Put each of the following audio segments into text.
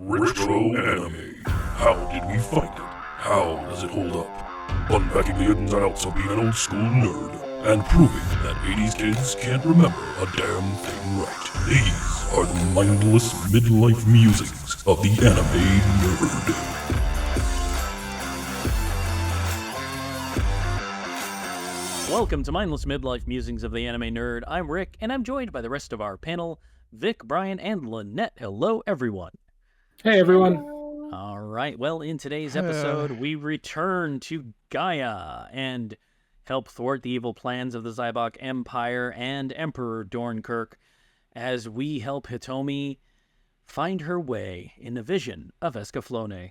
Retro anime. How did we find it? How does it hold up? Unpacking the ins and outs of being an old school nerd and proving that 80s kids can't remember a damn thing right. These are the mindless midlife musings of the anime nerd. Welcome to Mindless Midlife Musings of the Anime Nerd. I'm Rick, and I'm joined by the rest of our panel, Vic, Brian, and Lynette. Hello, everyone. Hey, everyone. All right, well, in today's episode, we return to Gaea and help thwart the evil plans of the Zaibach Empire and Emperor Dornkirk as we help Hitomi find her way in the Vision of Escaflowne.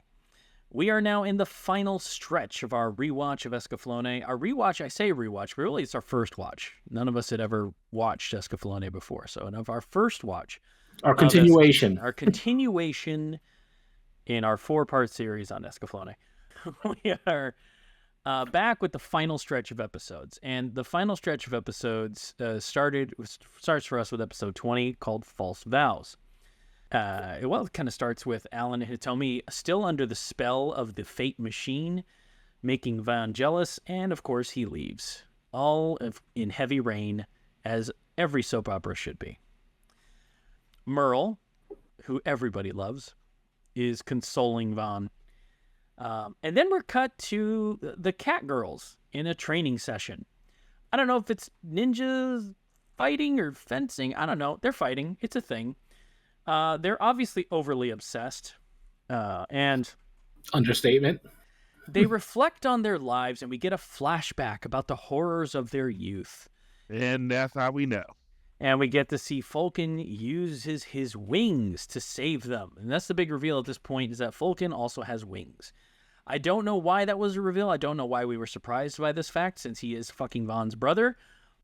We are now in the final stretch of our rewatch of Escaflowne. Our rewatch, I say rewatch, but really it's our first watch. None of us had ever watched Escaflowne before. So of our first watch. Our continuation. Our continuation in our 4-part series on Escaflowne. We are back with the final stretch of episodes. And the final stretch of episodes starts for us with episode 20 called False Vows. It kind of starts with Alan and Hitomi still under the spell of the fate machine, making Van jealous, and of course he leaves. All in heavy rain, as every soap opera should be. Merle, who everybody loves, is consoling Van. And then we're cut to the cat girls in a training session. I don't know if it's ninjas fighting or fencing. I don't know. They're fighting. It's a thing. They're obviously overly obsessed, and understatement. They reflect on their lives, and we get a flashback about the horrors of their youth. And that's how we know. And we get to see Fulkin use his wings to save them. And that's the big reveal at this point, is that Fulkin also has wings. I don't know why that was a reveal. I don't know why we were surprised by this fact, since he is fucking Von's brother.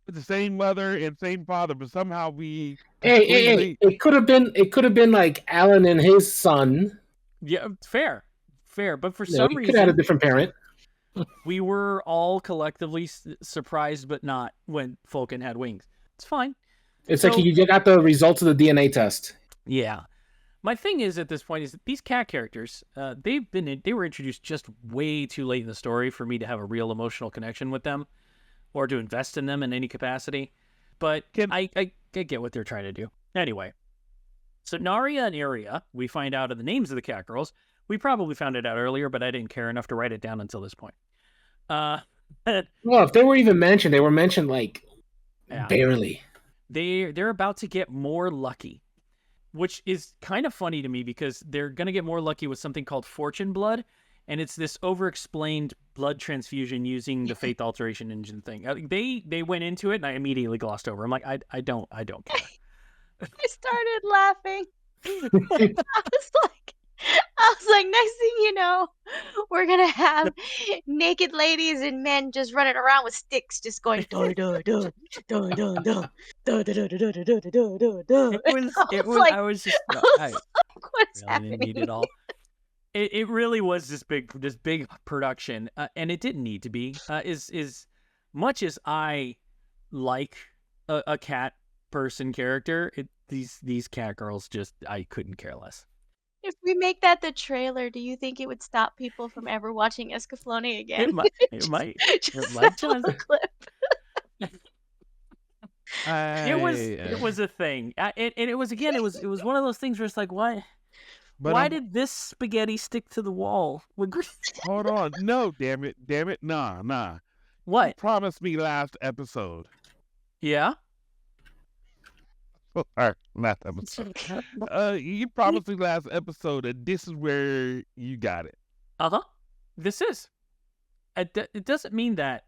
The same mother and same father, but somehow we... Hey! It could have been like Alan and his son. Yeah, fair. But for some reason, could have had a different parent. We were all collectively surprised, but not when Fulkin had wings. It's fine. It's like you got the results of the DNA test. Yeah. My thing is at this point is that these cat characters, they were introduced just way too late in the story for me to have a real emotional connection with them, or to invest in them in any capacity. But I get what they're trying to do. Anyway, so Naria and Iria, we find out of the names of the cat girls. We probably found it out earlier, but I didn't care enough to write it down until this point. Well, if they were even mentioned, they were mentioned barely. They're about to get more lucky, which is kind of funny to me because they're going to get more lucky with something called fortune blood. And it's this over-explained blood transfusion using the faith alteration engine thing. They went into it, and I immediately glossed over. I'm like, I don't care. I started laughing. I was like, next thing you know, we're gonna have naked ladies and men just running around with sticks, just going do do do do do do do do do do do do do do. I was just what's really happening? Didn't need it all. It really was this big production, and it didn't need to be. As much as I like a cat person character, these cat girls I couldn't care less. If we make that the trailer, do you think it would stop people from ever watching Escaflowne again? It might. Just a little clip. It was a thing, and it was one of those things where it's like, why? But why did this spaghetti stick to the wall? Hold on. No, damn it. Nah. What? You promised me last episode. Yeah? All right, last episode. You promised me last episode that this is where you got it. Uh-huh. This is. It doesn't mean that.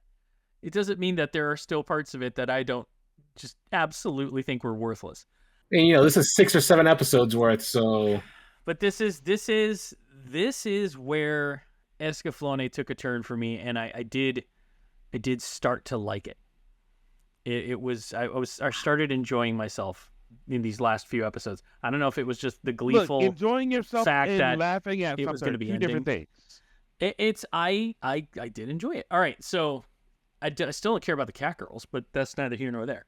It doesn't mean that there are still parts of it that I don't just absolutely think were worthless. And this is 6 or 7 episodes worth, so... But this is where Escaflowne took a turn for me, and I did start to like it. I started enjoying myself in these last few episodes. I don't know if it was just the gleeful enjoying yourself fact and that laughing at it something was going to be two ending. different things. I did enjoy it. All right, so I still don't care about the cat girls, but that's neither here nor there.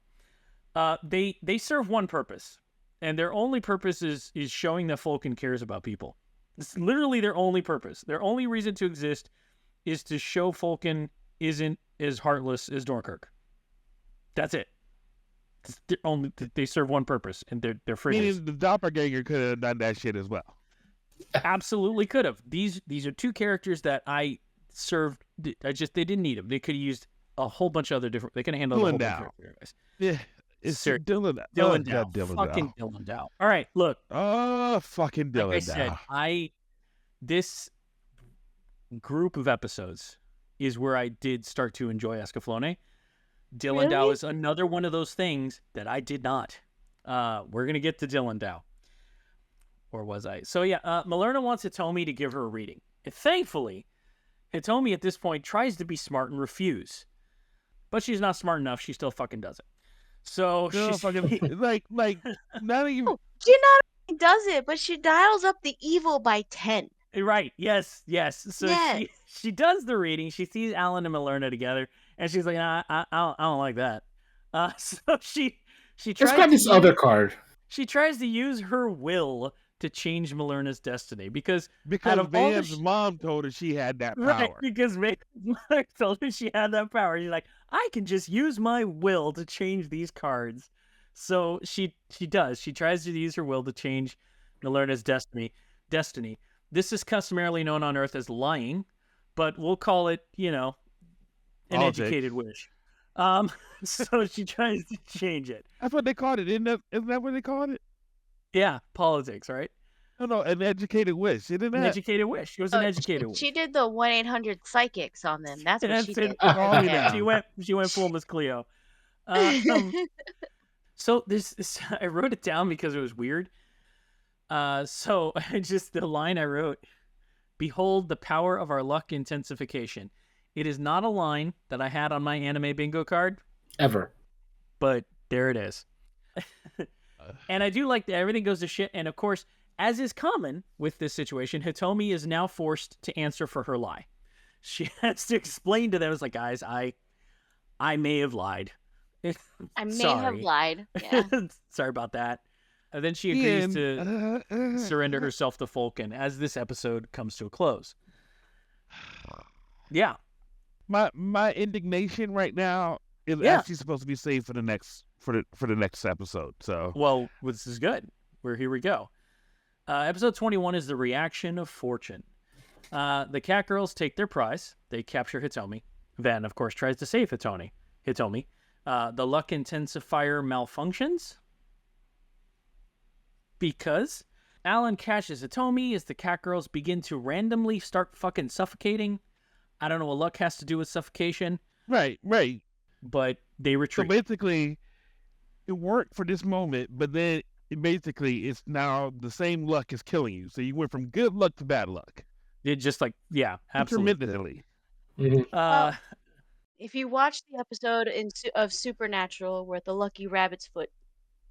They serve one purpose. And their only purpose is showing that Fulkin cares about people. It's literally their only purpose. Their only reason to exist is to show Fulkin isn't as heartless as Dornkirk. That's it. They serve one purpose, and they're friggers. Meaning the doppelganger could have done that shit as well. Absolutely could have. These are two characters that I served. They didn't need them. They could have used a whole bunch of other different. They could have handled a whole bunch of different guys. Yeah, it's Dylan Dow. Dylan Dow. Dylan Fucking Dow. Dylan Dow. All right, look. Oh, fucking Dylan Like I said, this group of episodes is where I did start to enjoy Escaflowne. Dylan Dow is another one of those things that I did not. We're going to get to Dylan Dow. Or was I? So yeah, Malerna wants Hitomi to give her a reading. And thankfully, Hitomi at this point tries to be smart and refuse. But she's not smart enough. She still fucking does it. So she's fucking like not even. Oh, she not only does it, but she dials up the evil by 10. Right. Yes. So Yes. she does the reading. She sees Alan and Malerna together, and she's like, I don't like that. So she tries. Let's grab this other card. She tries to use her will to change Malerna's destiny because out of Van's mom told her she had that power. Right, because Van's mother told her she had that power. She's like, I can just use my will to change these cards. So she does. She tries to use her will to change Malerna's destiny. This is customarily known on Earth as lying, but we'll call it, an educated wish. So she tries to change it. That's what they called it. Isn't that what they called it? Yeah, politics, right? No, an educated wish. Isn't that? An educated wish. It was an educated wish. She did the 1-800 psychics on them. That's what she did. She went full Miss Cleo. So this I wrote it down because it was weird. So the line I wrote, behold the power of our luck intensification. It is not a line that I had on my anime bingo card. Ever. But there it is. And I do like that everything goes to shit. And of course, as is common with this situation, Hitomi is now forced to answer for her lie. She has to explain to them, it's like, guys, I may have lied. I may have lied. Yeah. Sorry about that. And then she agrees to surrender herself to Fulkin as this episode comes to a close. Yeah. My indignation right now is actually supposed to be saved for the next episode. So well, this is good. Here we go. Episode 21 is the reaction of fortune. The cat girls take their prize. They capture Hitomi. Van, of course, tries to save Hitomi. The luck intensifier malfunctions because Alan catches Hitomi as the cat girls begin to randomly start fucking suffocating. I don't know what luck has to do with suffocation. Right. But they retreat. So basically, it worked for this moment, but then it's now the same luck is killing you. So you went from good luck to bad luck. It just absolutely. Intermittently. Mm-hmm. If you watch the episode of Supernatural where the lucky rabbit's foot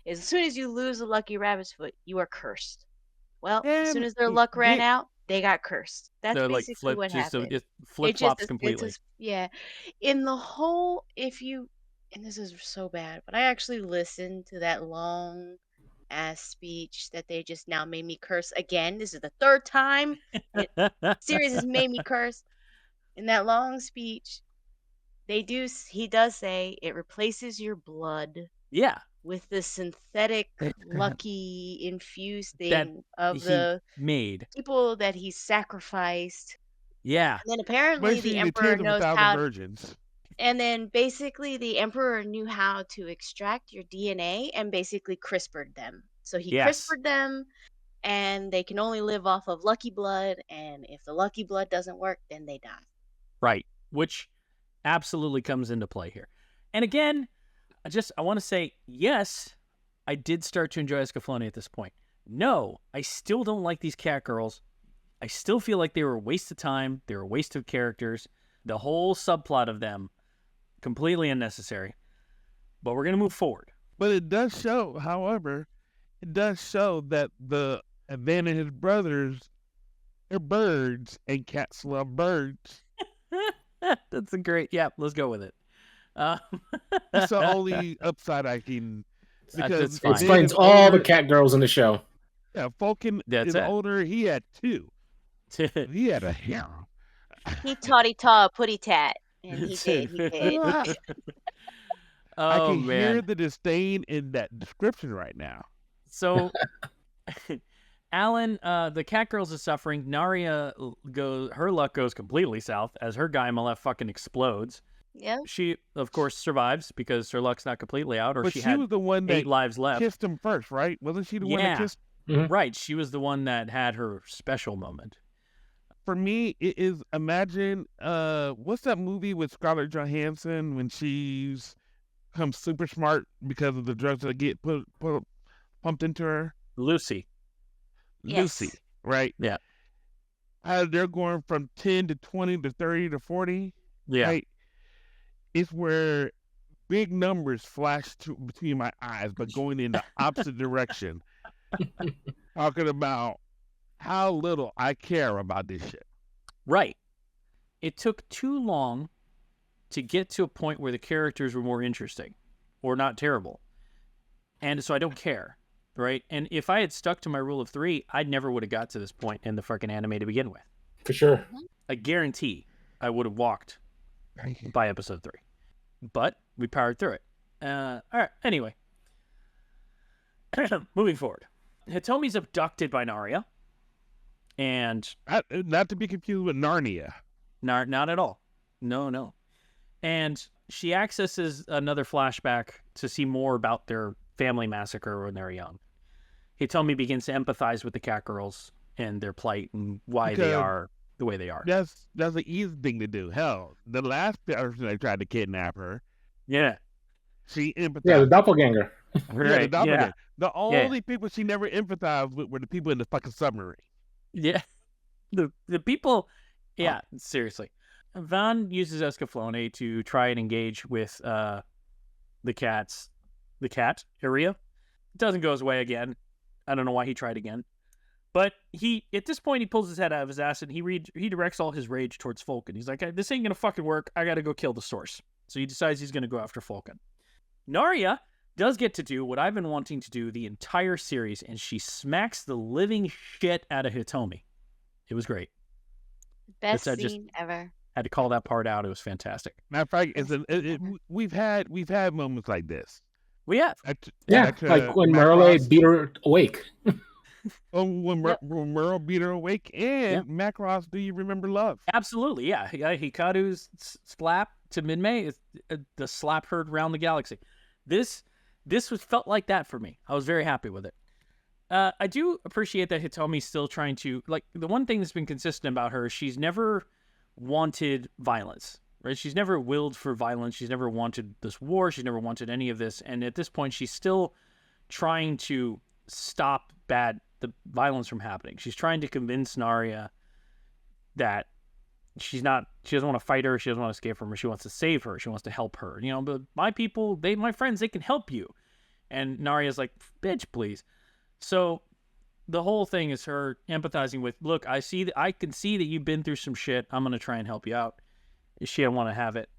is, as soon as you lose the lucky rabbit's foot, you are cursed. Well, as soon as their luck ran out, they got cursed. That's basically what happened. It flip-flops completely. In the whole, and this is so bad, but I actually listened to that long ass speech that they just now made me curse again. This is the third time the series has made me curse. In that long speech, he does say it replaces your blood with the synthetic lucky infused thing of the people that he sacrificed. Yeah. And then apparently the emperor knows how. And then basically the emperor knew how to extract your DNA and basically CRISPR'd them. So he CRISPR'd them, and they can only live off of lucky blood. And if the lucky blood doesn't work, then they die. Right. Which absolutely comes into play here. And again, I want to say, yes, I did start to enjoy Escaflowne at this point. No, I still don't like these cat girls. I still feel like they were a waste of time. They were a waste of characters. The whole subplot of them, completely unnecessary. But we're going to move forward. But it does show, however, that the Van and his brothers are birds, and cats love birds. That's a great, let's go with it. That's the only upside I can Because fine. Explains all the cat girls in the show. Yeah, Falcon is older. He had 2. He had a hair. He taught putty tat, and he did. He did. Oh, I can man. hear the disdain in that description right now. So, Alan, the cat girls is suffering. Naria her luck goes completely south as her Gaea Malef fucking explodes. Yeah. She, of course, survives because her luck's not completely out, or But she she had was the one 8 that lives left. kissed him first, right? Wasn't she the one that kissed? Right. She was the one that had her special moment. For me, it is imagine what's that movie with Scarlett Johansson when she's become super smart because of the drugs that get pumped into her? Lucy. Yes. Lucy, right? Yeah. They're going from 10 to 20 to 30 to 40. Yeah. Right? It's where big numbers flash between my eyes, but going in the opposite direction. Talking about how little I care about this shit. Right. It took too long to get to a point where the characters were more interesting or not terrible. And so I don't care, right? And if I had stuck to my rule of 3, I never would have got to this point in the fucking anime to begin with. For sure. I guarantee I would have walked by episode 3. But we powered through it. All right, anyway. Moving forward. Hitomi's abducted by Naria. And not to be confused with Narnia. Not at all. No. And she accesses another flashback to see more about their family massacre when they're young. Hitomi begins to empathize with the cat girls and their plight and why they are the way they are. That's an easy thing to do. Hell, the last person that tried to kidnap her. Yeah. She empathized. Yeah, the doppelganger. Right. The doppelganger. Yeah. The only people she never empathized with were the people in the fucking submarine. Yeah. The people, yeah, seriously. Van uses Escaflowne to try and engage with the cat area. It doesn't go his way again. I don't know why he tried again. But at this point, he pulls his head out of his ass and he directs all his rage towards Falcon. He's like, this ain't going to fucking work. I got to go kill the source. So he decides he's going to go after Falcon. Naria does get to do what I've been wanting to do the entire series, and she smacks the living shit out of Hitomi. It was great. Best scene ever. Had to call that part out. It was fantastic. Matter of fact, we've had moments like this. We have. Like when Merle beat her awake. When Merle beat her awake, and Macross, Do You Remember Love? Absolutely, yeah. Hikaru's slap to Minmay is the slap heard around the galaxy. This felt like that for me. I was very happy with it. I do appreciate that Hitomi's still trying to, like, the one thing that's been consistent about her is she's never wanted violence, right? She's never willed for violence. She's never wanted this war. She's never wanted any of this. And at this point, she's still trying to stop the violence from happening. She's trying to convince Naria that she doesn't want to fight her. She doesn't want to escape from her. She wants to save her. She wants to help her. But my friends, they can help you. And Naria's like, bitch, please. So the whole thing is her empathizing with, look, I can see that you've been through some shit. I'm going to try and help you out. If she don't want to have it,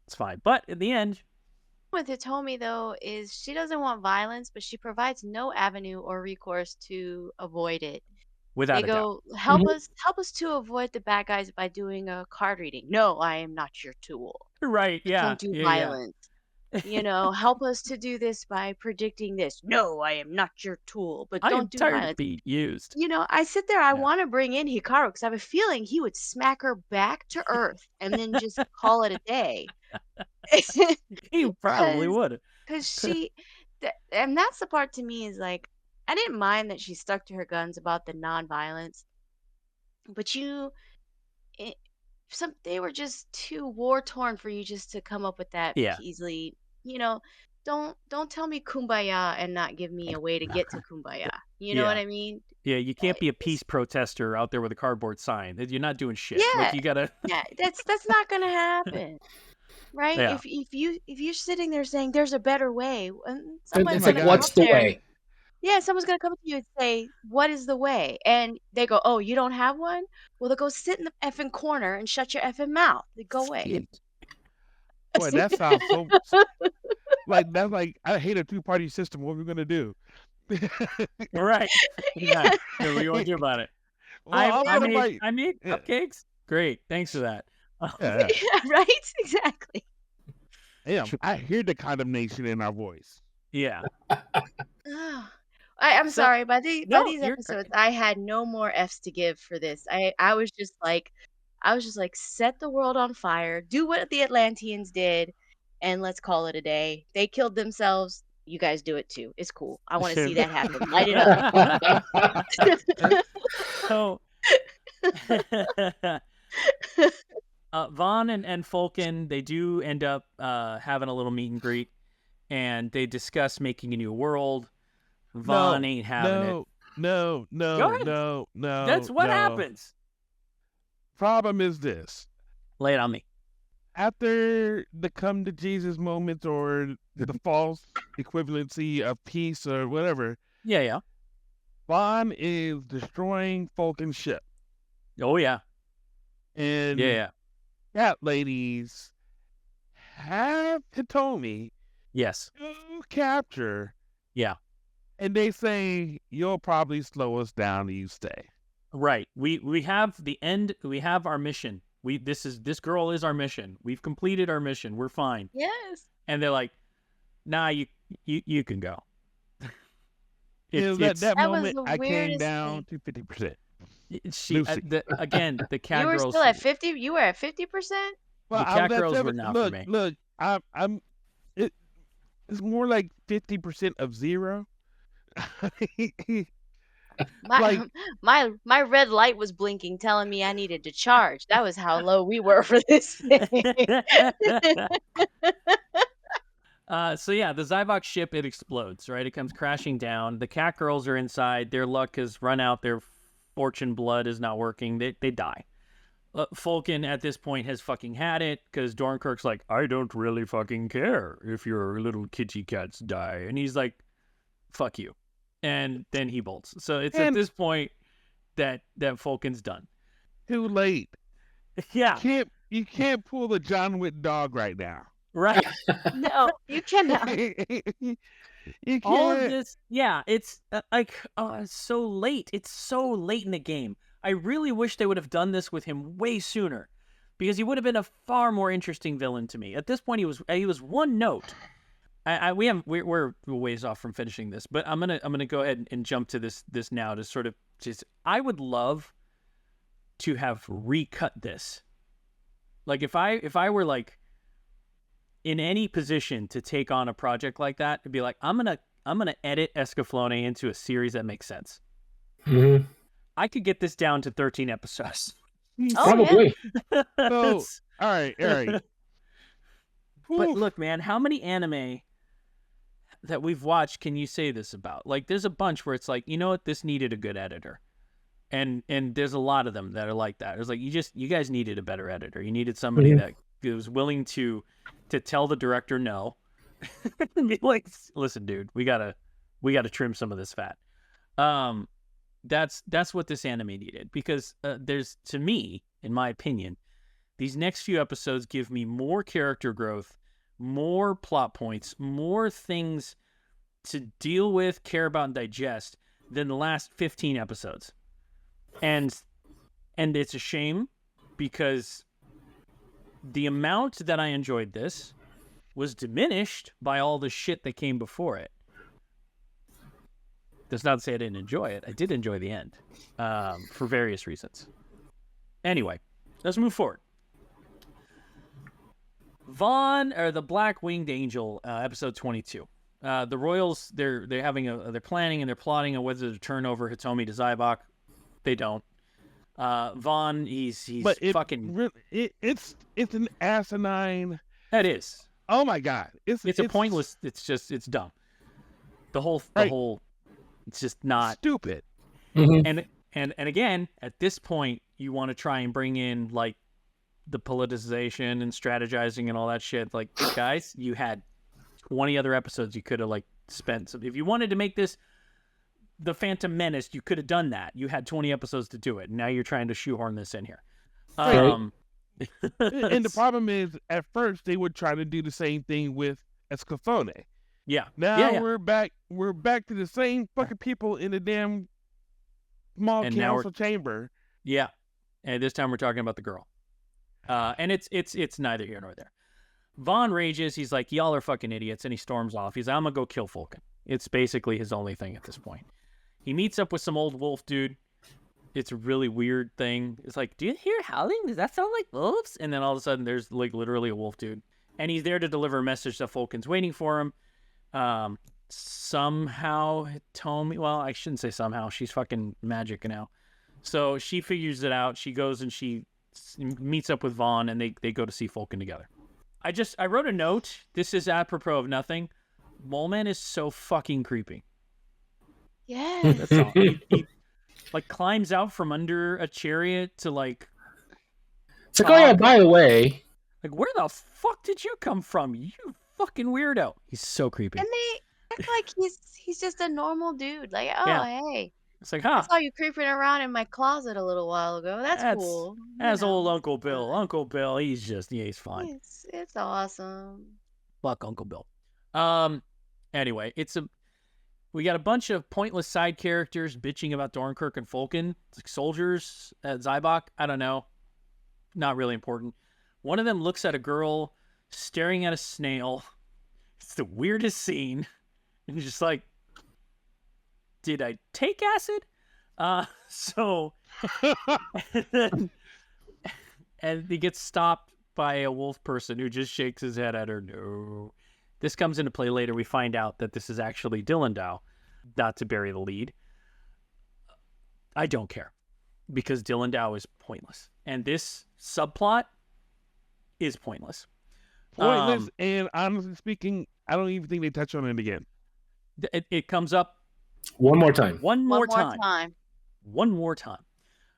it's fine. But in the end, with Hitomi, though, is she doesn't want violence, but she provides no avenue or recourse to avoid it. Without they go, help us to avoid the bad guys by doing a card reading. No, I am not your tool. Right, yeah. Don't do violence. Help us to do this by predicting this. No, I am not your tool, but don't do violence. I'm tired of being used. I sit there, I want to bring in Hikaru because I have a feeling he would smack her back to earth and then just call it a day. He probably would. Because and that's the part to me is like, I didn't mind that she stuck to her guns about the non-violence, but they were just too war-torn for you just to come up with that easily. Don't tell me kumbaya and not give me a way to get to kumbaya. You know what I mean? Yeah, you can't be a peace protester out there with a cardboard sign. You're not doing shit. Yeah, like, you gotta. Yeah, that's not gonna happen, right? Yeah. If you're sitting there saying there's a better way, it's like, what's the way? Yeah, someone's gonna come up to you and say, "What is the way?" And they go, "Oh, you don't have one? Well, then go sit in the effing corner and shut your effing mouth. Go away." Boy, that sounds Like that's like I hate a 2-party system. What are we gonna do? Right. Yeah. So what do you want to do about it? Well, I made yeah, cupcakes. Great. Thanks for that. yeah, Yeah, right? Exactly. yeah. I hear the condemnation in our voice. Yeah. Oh, I'm So sorry. By no, these you're episodes, I had no more F's to give for this. I was just like, set the world on fire, do what the Atlanteans did, and let's call it a day. They killed themselves. You guys do it too. It's cool. I want to see that happen. Light it up. So Vaughn and Fulkin, they do end up having a little meet and greet, and they discuss making a new world. Vaughn ain't having it. No. Go ahead. No. That's what happens. Problem is this. Lay it on me. After the come to Jesus moment or the false equivalency of peace or whatever, Yeah. Vaughn is destroying Fulton's ship. Oh, yeah. And Yeah. cat ladies have Hitomi Yes. to capture. Yeah. And they say, you'll probably slow us down and you stay. Right. We have the end. We have our mission. This girl is our mission. We've completed our mission. We're fine. Yes. And they're like, nah, you can go. That That was moment, the I came weirdest down thing. to 50%. Again, the cat You were girls. still at 50. You were at 50%. Well, The cat I was at girls were 7 not look, for me. Look, it's more like 50% of zero. My Like- my red light was blinking, telling me I needed to charge. That was how low we were for this thing. So yeah, the Zaibach ship, it explodes, right? It comes crashing down. The cat girls are inside. Their luck has run out. Their fortune blood is not working. They die. Fulkin at this point has fucking had it because Dornkirk's like, I don't really fucking care if your little kitty cats die. And he's like, fuck you. And then he bolts. So it's at this point that Fulkin's done. Too late. Yeah. You can't pull the John Wick dog right now. Right. No, you cannot. You can't. All of this, yeah, it's it's so late. It's so late in the game. I really wish they would have done this with him way sooner, because he would have been a far more interesting villain to me. At this point, he was one note. We're ways off from finishing this, but I'm gonna go ahead and jump to this now to sort of just. I would love to have recut this. Like if I were like in any position to take on a project like that, it'd be like, I'm gonna edit Escaflowne into a series that makes sense. Mm-hmm. I could get this down to 13 episodes. Probably. So, all right. But look, man, how many anime that we've watched can you say this about? Like, there's a bunch where it's like, you know what, this needed a good editor. And there's a lot of them that are like that. It's like, you guys needed a better editor. You needed somebody that was willing to tell the director no. And be like, listen, dude, we gotta trim some of this fat. That's what this anime needed, because there's, to me, in my opinion, these next few episodes give me more character growth, more plot points, more things to deal with, care about, and digest than the last 15 episodes. And it's a shame, because the amount that I enjoyed this was diminished by all the shit that came before it. That's not to say I didn't enjoy it. I did enjoy the end, for various reasons. Anyway, let's move forward. Vaughn, or the Black Winged Angel, episode 22. The Royals, they're planning and they're plotting on whether to turn over Hitomi to Zaibach. They don't. Vaughn, he's fucking. It's an asinine. That is. Oh my god! It's a pointless. It's dumb. The whole. It's just not stupid. And again, at this point, you want to try and bring in like the politicization and strategizing and all that shit. Like, guys, you had 20 other episodes you could have like spent. So if you wanted to make this the Phantom Menace, you could have done that. You had 20 episodes to do it. Now you're trying to shoehorn this in here. And the problem is, at first they would try to do the same thing with Escaflowne. Yeah. Now yeah. we're back to the same fucking people in the damn small And now council chamber. Yeah. And this time we're talking about the girl. And it's neither here nor there. Vaughn rages. He's like, y'all are fucking idiots. And he storms off. He's like, I'm going to go kill Fulkin. It's basically his only thing at this point. He meets up with some old wolf dude. It's a really weird thing. It's like, do you hear howling? Does that sound like wolves? And then all of a sudden there's like literally a wolf dude. And he's there to deliver a message that Fulkin's waiting for him. Somehow Hitomi, well, I shouldn't say somehow. She's fucking magic now. So she figures it out. She goes and she meets up with Vaughn, and they go to see Fulkin together. I wrote a note. This is apropos of nothing. Mole Man is so fucking creepy. Yeah. That's all. He like climbs out from under a chariot to like. It's like, oh yeah, by the way. Like, where the fuck did you come from? You fucking weirdo. He's so creepy. And they act like he's just a normal dude. Like, oh, Yeah. hey. It's like, I saw you creeping around in my closet a little while ago. That's cool. That's old Uncle Bill. Uncle Bill, he's fine. It's awesome. Fuck Uncle Bill. Anyway, we got a bunch of pointless side characters bitching about Dornkirk and Fulkin. It's like soldiers at Zaibach. I don't know. Not really important. One of them looks at a girl staring at a snail. It's the weirdest scene. And he's just like, did I take acid? And he gets stopped by a wolf person who just shakes his head at her. No. This comes into play later. We find out that this is actually Dillendow, not to bury the lead. I don't care, because Dillendow is pointless. And this subplot is pointless. And honestly speaking, I don't even think they touch on it again. It comes up one more time. One more time.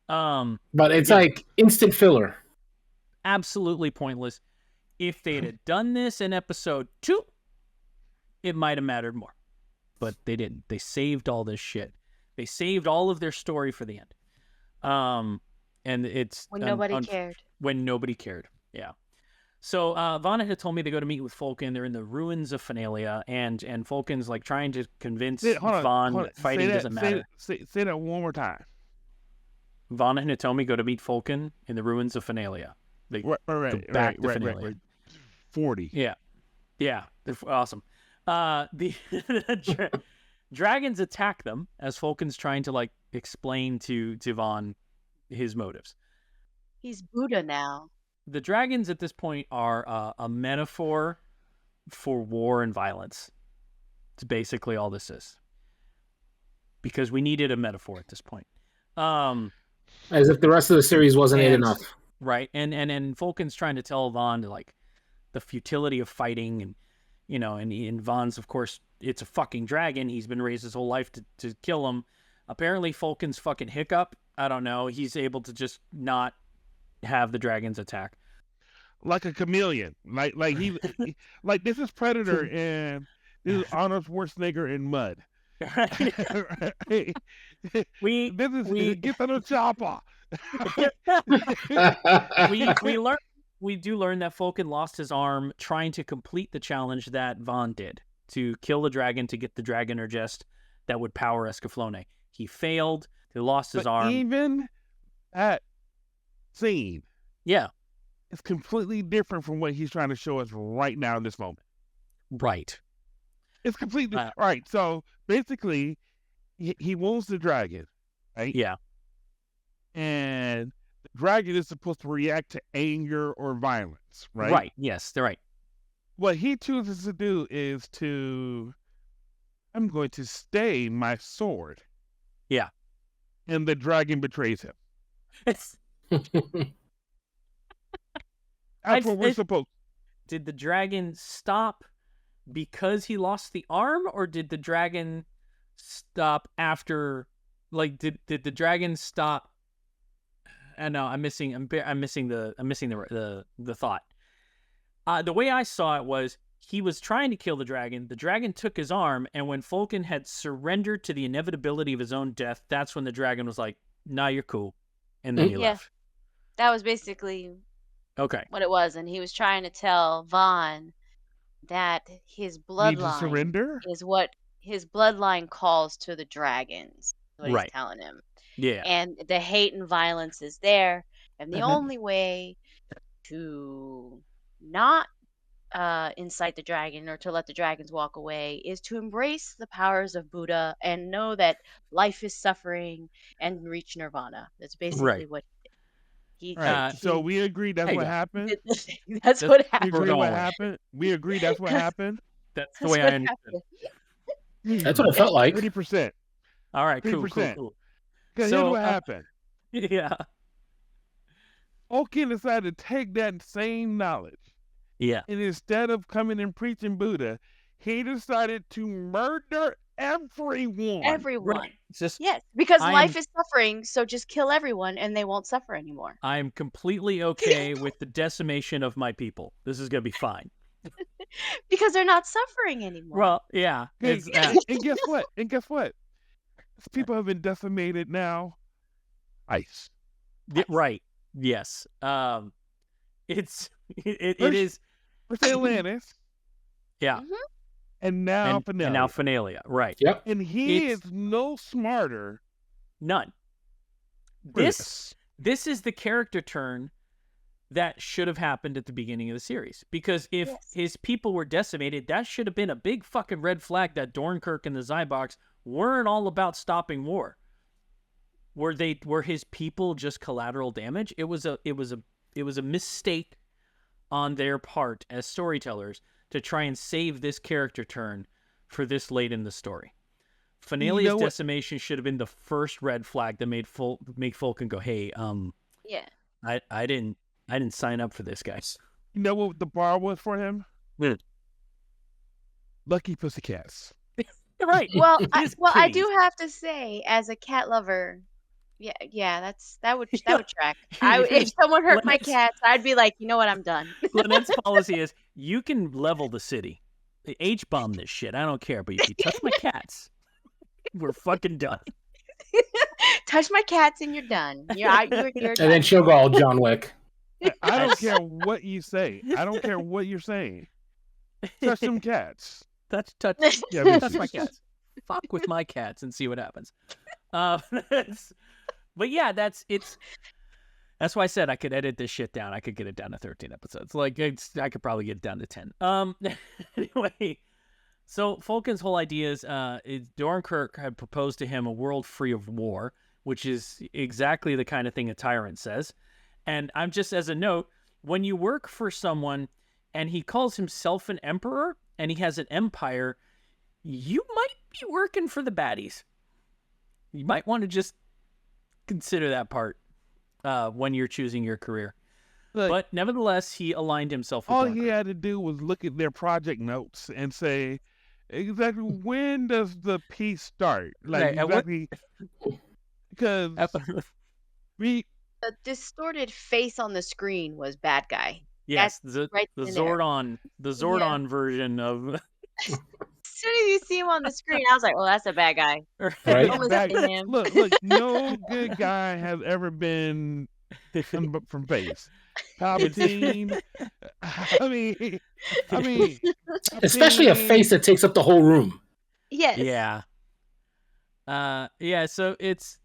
But it's like instant filler. Absolutely pointless. If they had done this in episode 2, it might have mattered more. But they didn't. They saved all this shit. They saved all of their story for the end. And it's when nobody cared. When nobody cared. Yeah. So Vaughn had told me they go to meet with Fulkin. They're in the ruins of Finalia, and Fulkin's like trying to convince Vaughn that fighting doesn't matter. Say that one more time. Vaughn and Hitomi go to meet Fulkin in the ruins of Finalia. They go back to Finalia. Right. 40. Yeah. They're awesome. The dragons attack them as Fulkin's trying to like explain to Vaughn his motives. He's Buddha now. The dragons at this point are a metaphor for war and violence. It's basically all this is. Because we needed a metaphor at this point. As if the rest of the series wasn't enough. Right. And Fulkin's trying to tell Vaughn like the futility of fighting, and and Vaughn's, of course, it's a fucking dragon. He's been raised his whole life to kill him. Apparently Fulkin's fucking hiccup. I don't know. He's able to just not have the dragons attack. Like a chameleon. Like he like this is Predator and this is Arnold Schwarzenegger in mud. Right. we get on a chopper. we do learn that Fulkin lost his arm trying to complete the challenge that Vaughn did to kill the dragon to get the dragon or jest that would power Escaflowne. He failed. He lost his arm. Even that scene, it's completely different from what he's trying to show us right now in this moment. Right. It's completely right. So basically, he wounds the dragon, right? Yeah. And the dragon is supposed to react to anger or violence, right? Right. Yes, they're right. What he chooses to do is I'm going to stay my sword. Yeah. And the dragon betrays him. That's what we're supposed. Did the dragon stop because he lost the arm, or did the dragon stop after? Like, did the dragon stop? I know I'm missing the thought. The way I saw it was he was trying to kill the dragon. The dragon took his arm, and when Fulkin had surrendered to the inevitability of his own death, that's when the dragon was like, "Nah, you're cool," and then he left. That was basically what it was, and he was trying to tell Vaughn that his Need to bloodline surrender? is what his bloodline calls to the dragons. What he's Right. telling him. Yeah. And the hate and violence is there. And the Mhm. only way to not incite the dragon or to let the dragons walk away is to embrace the powers of Buddha and know that life is suffering and reach nirvana. That's basically Right. what he All right. So he we agree that's There you what go. happened. did. That's That's- what We happened. agree going what with. happened. We agree that's what happened. That's the That's way what I understood. happened. That's what it felt like. 30%. All right, cool. 3%. Because So, here's what happened. Yeah. Tolkien decided to take that same knowledge, Yeah. and instead of coming and preaching Buddha, he decided to murder everyone. Everyone. Right. It's just Yes, because I life am- is suffering, so just kill everyone and they won't suffer anymore. I'm completely okay with the decimation of my people. This is gonna be fine. Because they're not suffering anymore. Well, yeah. And, It's and guess what? These people have been decimated now. Ice. right. Yes. It First- is. First Atlantis, Yeah. and now And Finalia. now Finalia. Right. Yep. And he It's- is no smarter. None. for This is the character turn that should have happened at the beginning of the series. Because if Yes. his people were decimated, that should have been a big fucking red flag that Dornkirk and the Zaibach weren't all about stopping war. Were his people just collateral damage? It was a mistake on their part as storytellers to try and save this character turn for this late in the story. Finalia's what? decimation should have been the first red flag that make Fulkin go, "Hey, Yeah. I didn't sign up for this, guys." You know what the bar was for him? Yeah. Lucky Pussycats. Right. Well, His I kitties. do have to say, as a cat lover, yeah, that would track. If someone hurt my Lynette's- cats, I'd be like, you know what, I'm done. Lynette's policy is you can level the city. H-bomb this shit. I don't care. But if you touch my cats, we're fucking done. Touch my cats and you're done. You're And done. then she'll go all John Wick. I don't care what you say. I don't care what you're saying. Touch them cats. Touch Yeah, touch my cats. Fuck with my cats and see what happens. But yeah, that's why I said I could edit this shit down. I could get it down to 13 episodes. I could probably get it down to 10. Anyway, so Fulkin's whole idea is Dornkirk had proposed to him a world free of war, which is exactly the kind of thing a tyrant says. And I'm just, as a note, when you work for someone and he calls himself an emperor and he has an empire, you might be working for the baddies. You might want to just consider that part when you're choosing your career. Look, But nevertheless, he aligned himself with all Dornkirk. he had to do was look at their project notes and say, exactly when does the piece start? Like, Right, at what- exactly. Because we. The distorted face on the screen was bad guy. Yes, the right in there. Zordon version of As soon as you see him on the screen, I was like, "Oh, that's a bad guy." Right. Don't listen Back- to him. look, no good guy has ever been from face. Palpatine. I mean, Especially a face that takes up the whole room. Yes. Yeah. Yeah, so it's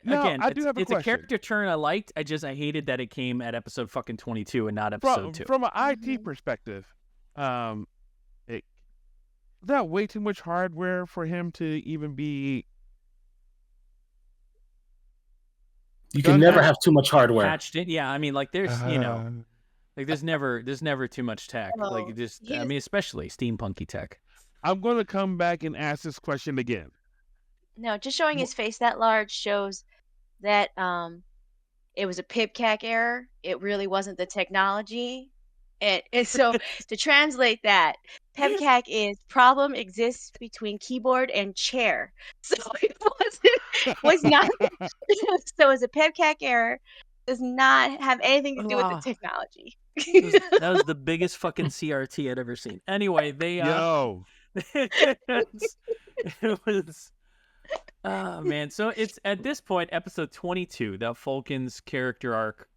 Now, again, I do have a it's question. a character turn I liked. I hated that it came at episode fucking 22 and not episode 2. From an IT Mhm. perspective, is that way too much hardware for him to even be? You can Done never that. have too much hardware. Patched in. Yeah, I mean like there's, there's never too much tech. Oh, Like just I his- mean especially steampunky tech. I'm going to come back and ask this question again. No, just showing his face that large shows that it was a PEBKAC error. It really wasn't the technology. And so to translate that, PEBKAC is problem exists between keyboard and chair. So it was not. So it's a PEBKAC error. Does not have anything to do with Wow. the technology. That was the biggest fucking CRT I'd ever seen. Anyway, they Yo, it was oh man, so it's at this point episode 22 that Fulkin's character arc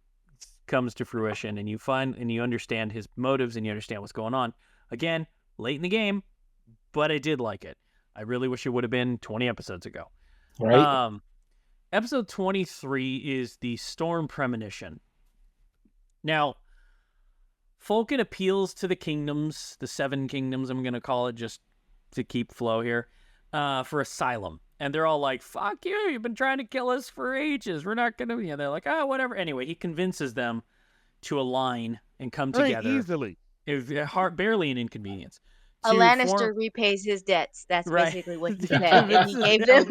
comes to fruition and you understand his motives and you understand what's going on. Again, late in the game, but I did like it. I really wish it would have been 20 episodes ago. Right. Episode 23 is the Storm Premonition. Now, Falcon appeals to the kingdoms, the 7 kingdoms, I'm going to call it just to keep flow here, for asylum. And they're all like, fuck you, you've been trying to kill us for ages. We're not going to, they're like, oh, whatever. Anyway, he convinces them to align and come together. Easily. Barely an inconvenience. A Lannister repays his debts. That's basically what he said. And he gave them...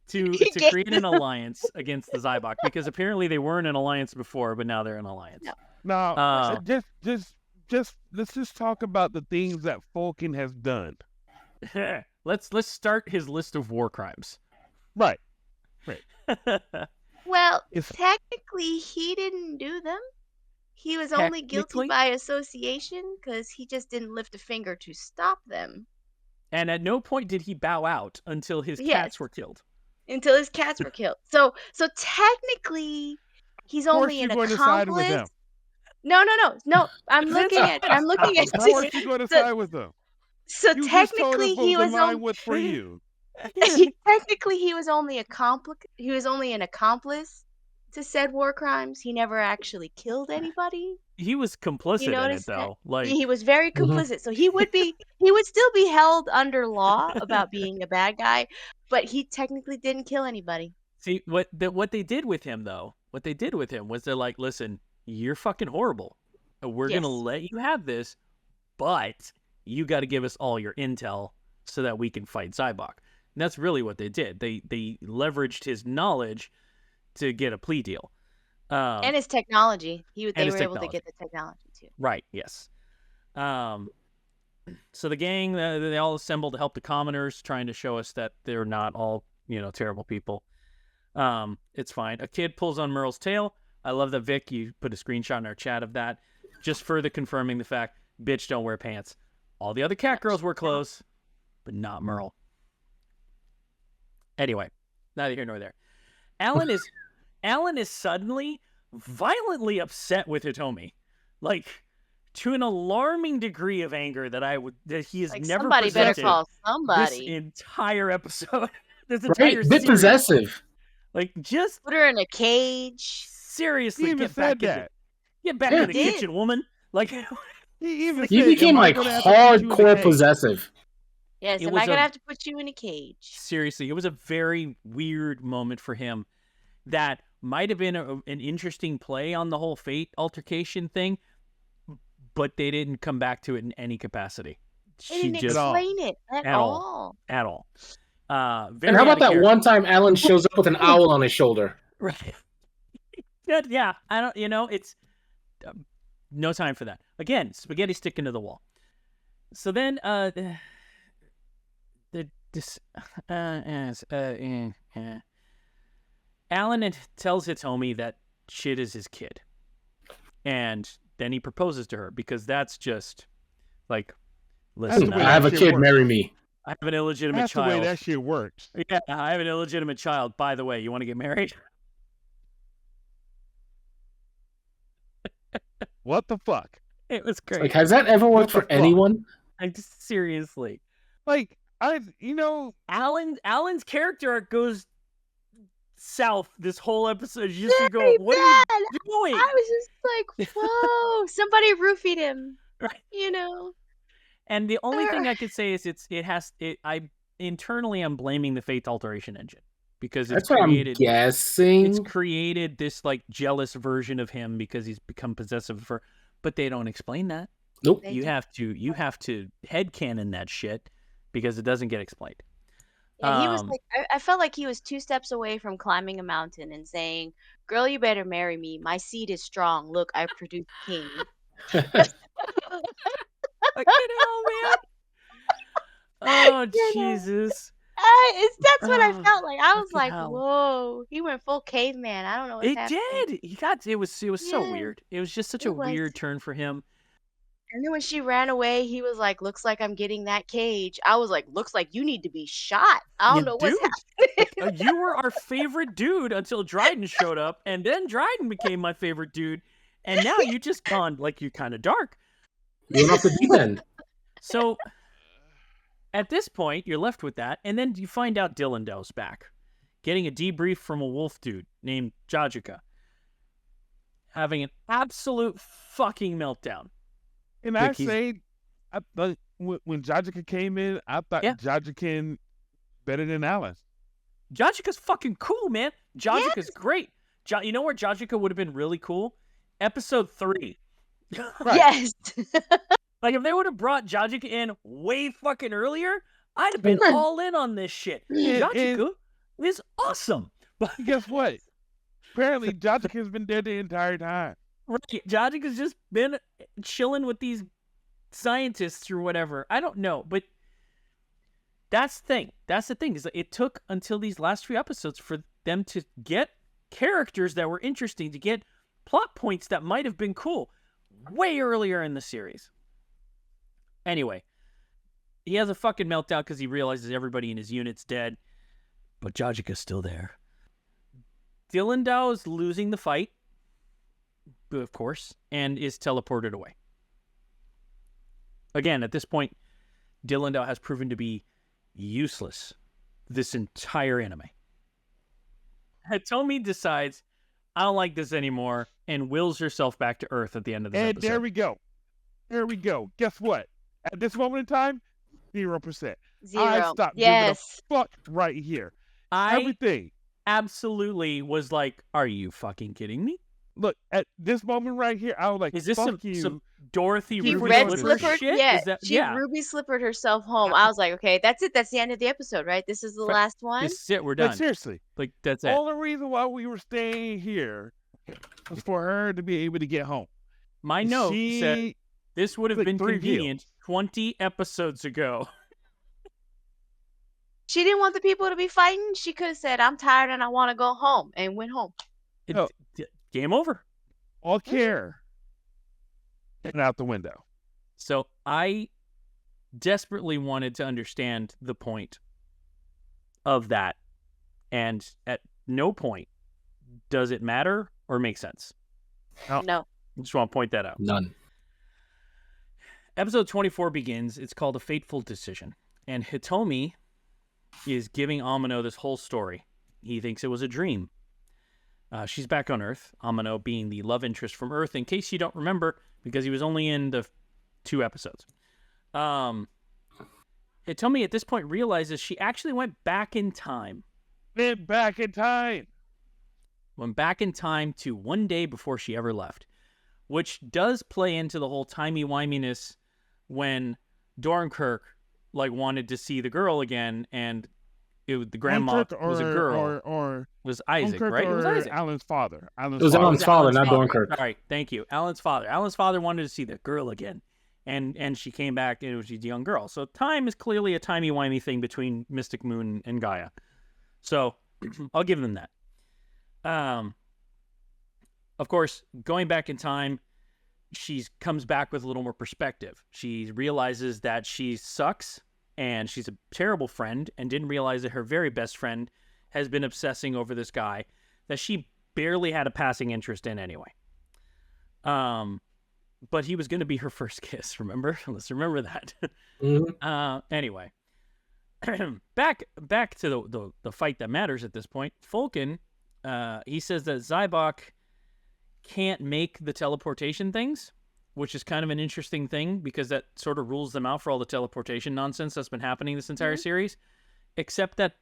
to create an alliance against the Zaibach, because apparently they weren't an alliance before, but now they're an alliance. No, just let's just talk about the things that Falcon has done. Let's start his list of war crimes. Right. Well, technically, he didn't do them. He was only guilty by association because he just didn't lift a finger to stop them. And at no point did he bow out until his cats were killed. Until his cats were killed. So technically, he's only an accomplice. No. I'm looking at. Of course, you're going to side with them. So you technically, he was only for you. Technically, he was only an accomplice to said war crimes. He never actually killed anybody. He was complicit in it, though. Like he was very complicit. So he would still be held under law about being a bad guy, but he technically didn't kill anybody. See what they did with him, though. What they did with him was they're like, listen, you're fucking horrible. We're gonna let you have this, but you got to give us all your intel so that we can fight Zaibach. And that's really what they did. They leveraged his knowledge to get a plea deal. And his technology. They were able to get the technology too. Right, yes. So the gang, they all assemble to help the commoners, trying to show us that they're not all, terrible people. It's fine. A kid pulls on Merle's tail. I love that, Vic, you put a screenshot in our chat of that. Just further confirming the fact, bitch don't wear pants. All the other cat girls wear clothes, but not Merle. Anyway, neither here nor there. Alan is suddenly violently upset with Hitomi, like to an alarming degree of anger that he has never somebody presented better call somebody. This entire episode, this entire series. Bit possessive. Like, just put her in a cage. Seriously, get back in the kitchen, woman. Like he became like hardcore possessive. Yes, am I gonna have to put you in a cage? Seriously, it was a very weird moment for him. That might have been an interesting play on the whole fate altercation thing, but they didn't come back to it in any capacity. They didn't explain it at all. At all. And how about that one time Alan shows up with an owl on his shoulder? Right. Good. Yeah. I don't. It's no time for that. Again, spaghetti sticking to the wall. So then, Alan tells Hitomi that Chid is his kid. And then he proposes to her because that's just like, listen, I have a kid, marry me. I have an illegitimate child. That's the way that shit works. Yeah, I have an illegitimate child. By the way, you want to get married? What the fuck? It was great. Like, has that ever worked for anyone? Seriously. Like, Alan's character arc goes south this whole episode. You just go, what bad. are you doing? I was just like, whoa, somebody roofied him. Right. And the only thing I could say is internally I'm blaming the Fate Alteration engine because that's what I'm guessing. It's created this like jealous version of him because he's become possessive but they don't explain that. Nope. You have to headcanon that shit because it doesn't get explained. Yeah, he was like, I felt like he was 2 steps away from climbing a mountain and saying, "Girl, you better marry me. My seed is strong. Look, I produce king." Like, man. Oh, Jesus. That's what I felt like. I was like, whoa, he went full caveman. I don't know what's happening. It was so weird. It was just such a weird turn for him. And then when she ran away, he was like, "Looks like I'm getting that cage." I was like, "Looks like you need to be shot." I don't know what's happening. You were our favorite dude until Dryden showed up, and then Dryden became my favorite dude, and now you just gone like you're kind of dark. You're off the deep end. So at this point, you're left with that, and then you find out Dillendel's back, getting a debrief from a wolf dude named Jajika, having an absolute fucking meltdown. And I say, when Jajika came in, I thought Jajika better than Alice. Jajika's fucking cool, man. Jajika's great. You know where Jajika would have been really cool? Episode 3. Right. Yes. Like, if they would have brought Jajika in way fucking earlier, I'd have been all in on this shit. Jajika is awesome. But guess what? Apparently, Jajika's been dead the entire time. Right. Jajika's just been chilling with these scientists or whatever. I don't know, but that's the thing. That's the thing, is that it took until these last 3 episodes for them to get characters that were interesting, to get plot points that might have been cool way earlier in the series. Anyway, he has a fucking meltdown because he realizes everybody in his unit's dead, but Jajika's still there. Dillendao is losing the fight, of course, and is teleported away. Again, at this point, Dillendao has proven to be useless this entire anime. Hitomi decides, I don't like this anymore, and wills herself back to Earth at the end of this episode. And there we go. There we go. Guess what? At this moment in time, 0%. I stopped giving a fuck right here. Everything. Absolutely was like, are you fucking kidding me? Look, at this moment right here, I was like, is this some Dorothy Ruby Slipper shit? Yeah, Ruby slippered herself home. I was like, okay, that's it. That's the end of the episode, right? This is the last one? This is it. We're done. But seriously. Like, that's it. All the reason why we were staying here was for her to be able to get home. My note said this would have been convenient 20 episodes ago. She didn't want the people to be fighting. She could have said, I'm tired and I want to go home, and went home. Game over. All care. And out the window. So I desperately wanted to understand the point of that. And at no point does it matter or make sense. No. I just want to point that out. None. Episode 24 begins. It's called A Fateful Decision. And Hitomi is giving Amano this whole story. He thinks it was a dream. She's back on Earth, Amano being the love interest from Earth, in case you don't remember, because he was only in the 2 episodes. Hitomi at this point realizes she actually went back in time. Went back in time to one day before she ever left, which does play into the whole timey-wiminess when Dornkirk wanted to see the girl again, and the grandma was a girl. Or was Isaac, Dornkirk, right? It was Isaac. Alan's father. It was Alan's father, not Dornkirk. All right, thank you. Alan's father. Alan's father wanted to see the girl again, and she came back, and it was a young girl. So time is clearly a timey-wimey thing between Mystic Moon and Gaea. So I'll give them that. Of course, going back in time, she comes back with a little more perspective. She realizes that she sucks and she's a terrible friend, and didn't realize that her very best friend has been obsessing over this guy that she barely had a passing interest in anyway. But he was going to be her first kiss, remember? Let's remember that. Mm-hmm. Anyway, back to the fight that matters at this point. Fulkin, he says that Zaibach can't make the teleportation things, which is kind of an interesting thing because that sort of rules them out for all the teleportation nonsense that's been happening this entire series, except that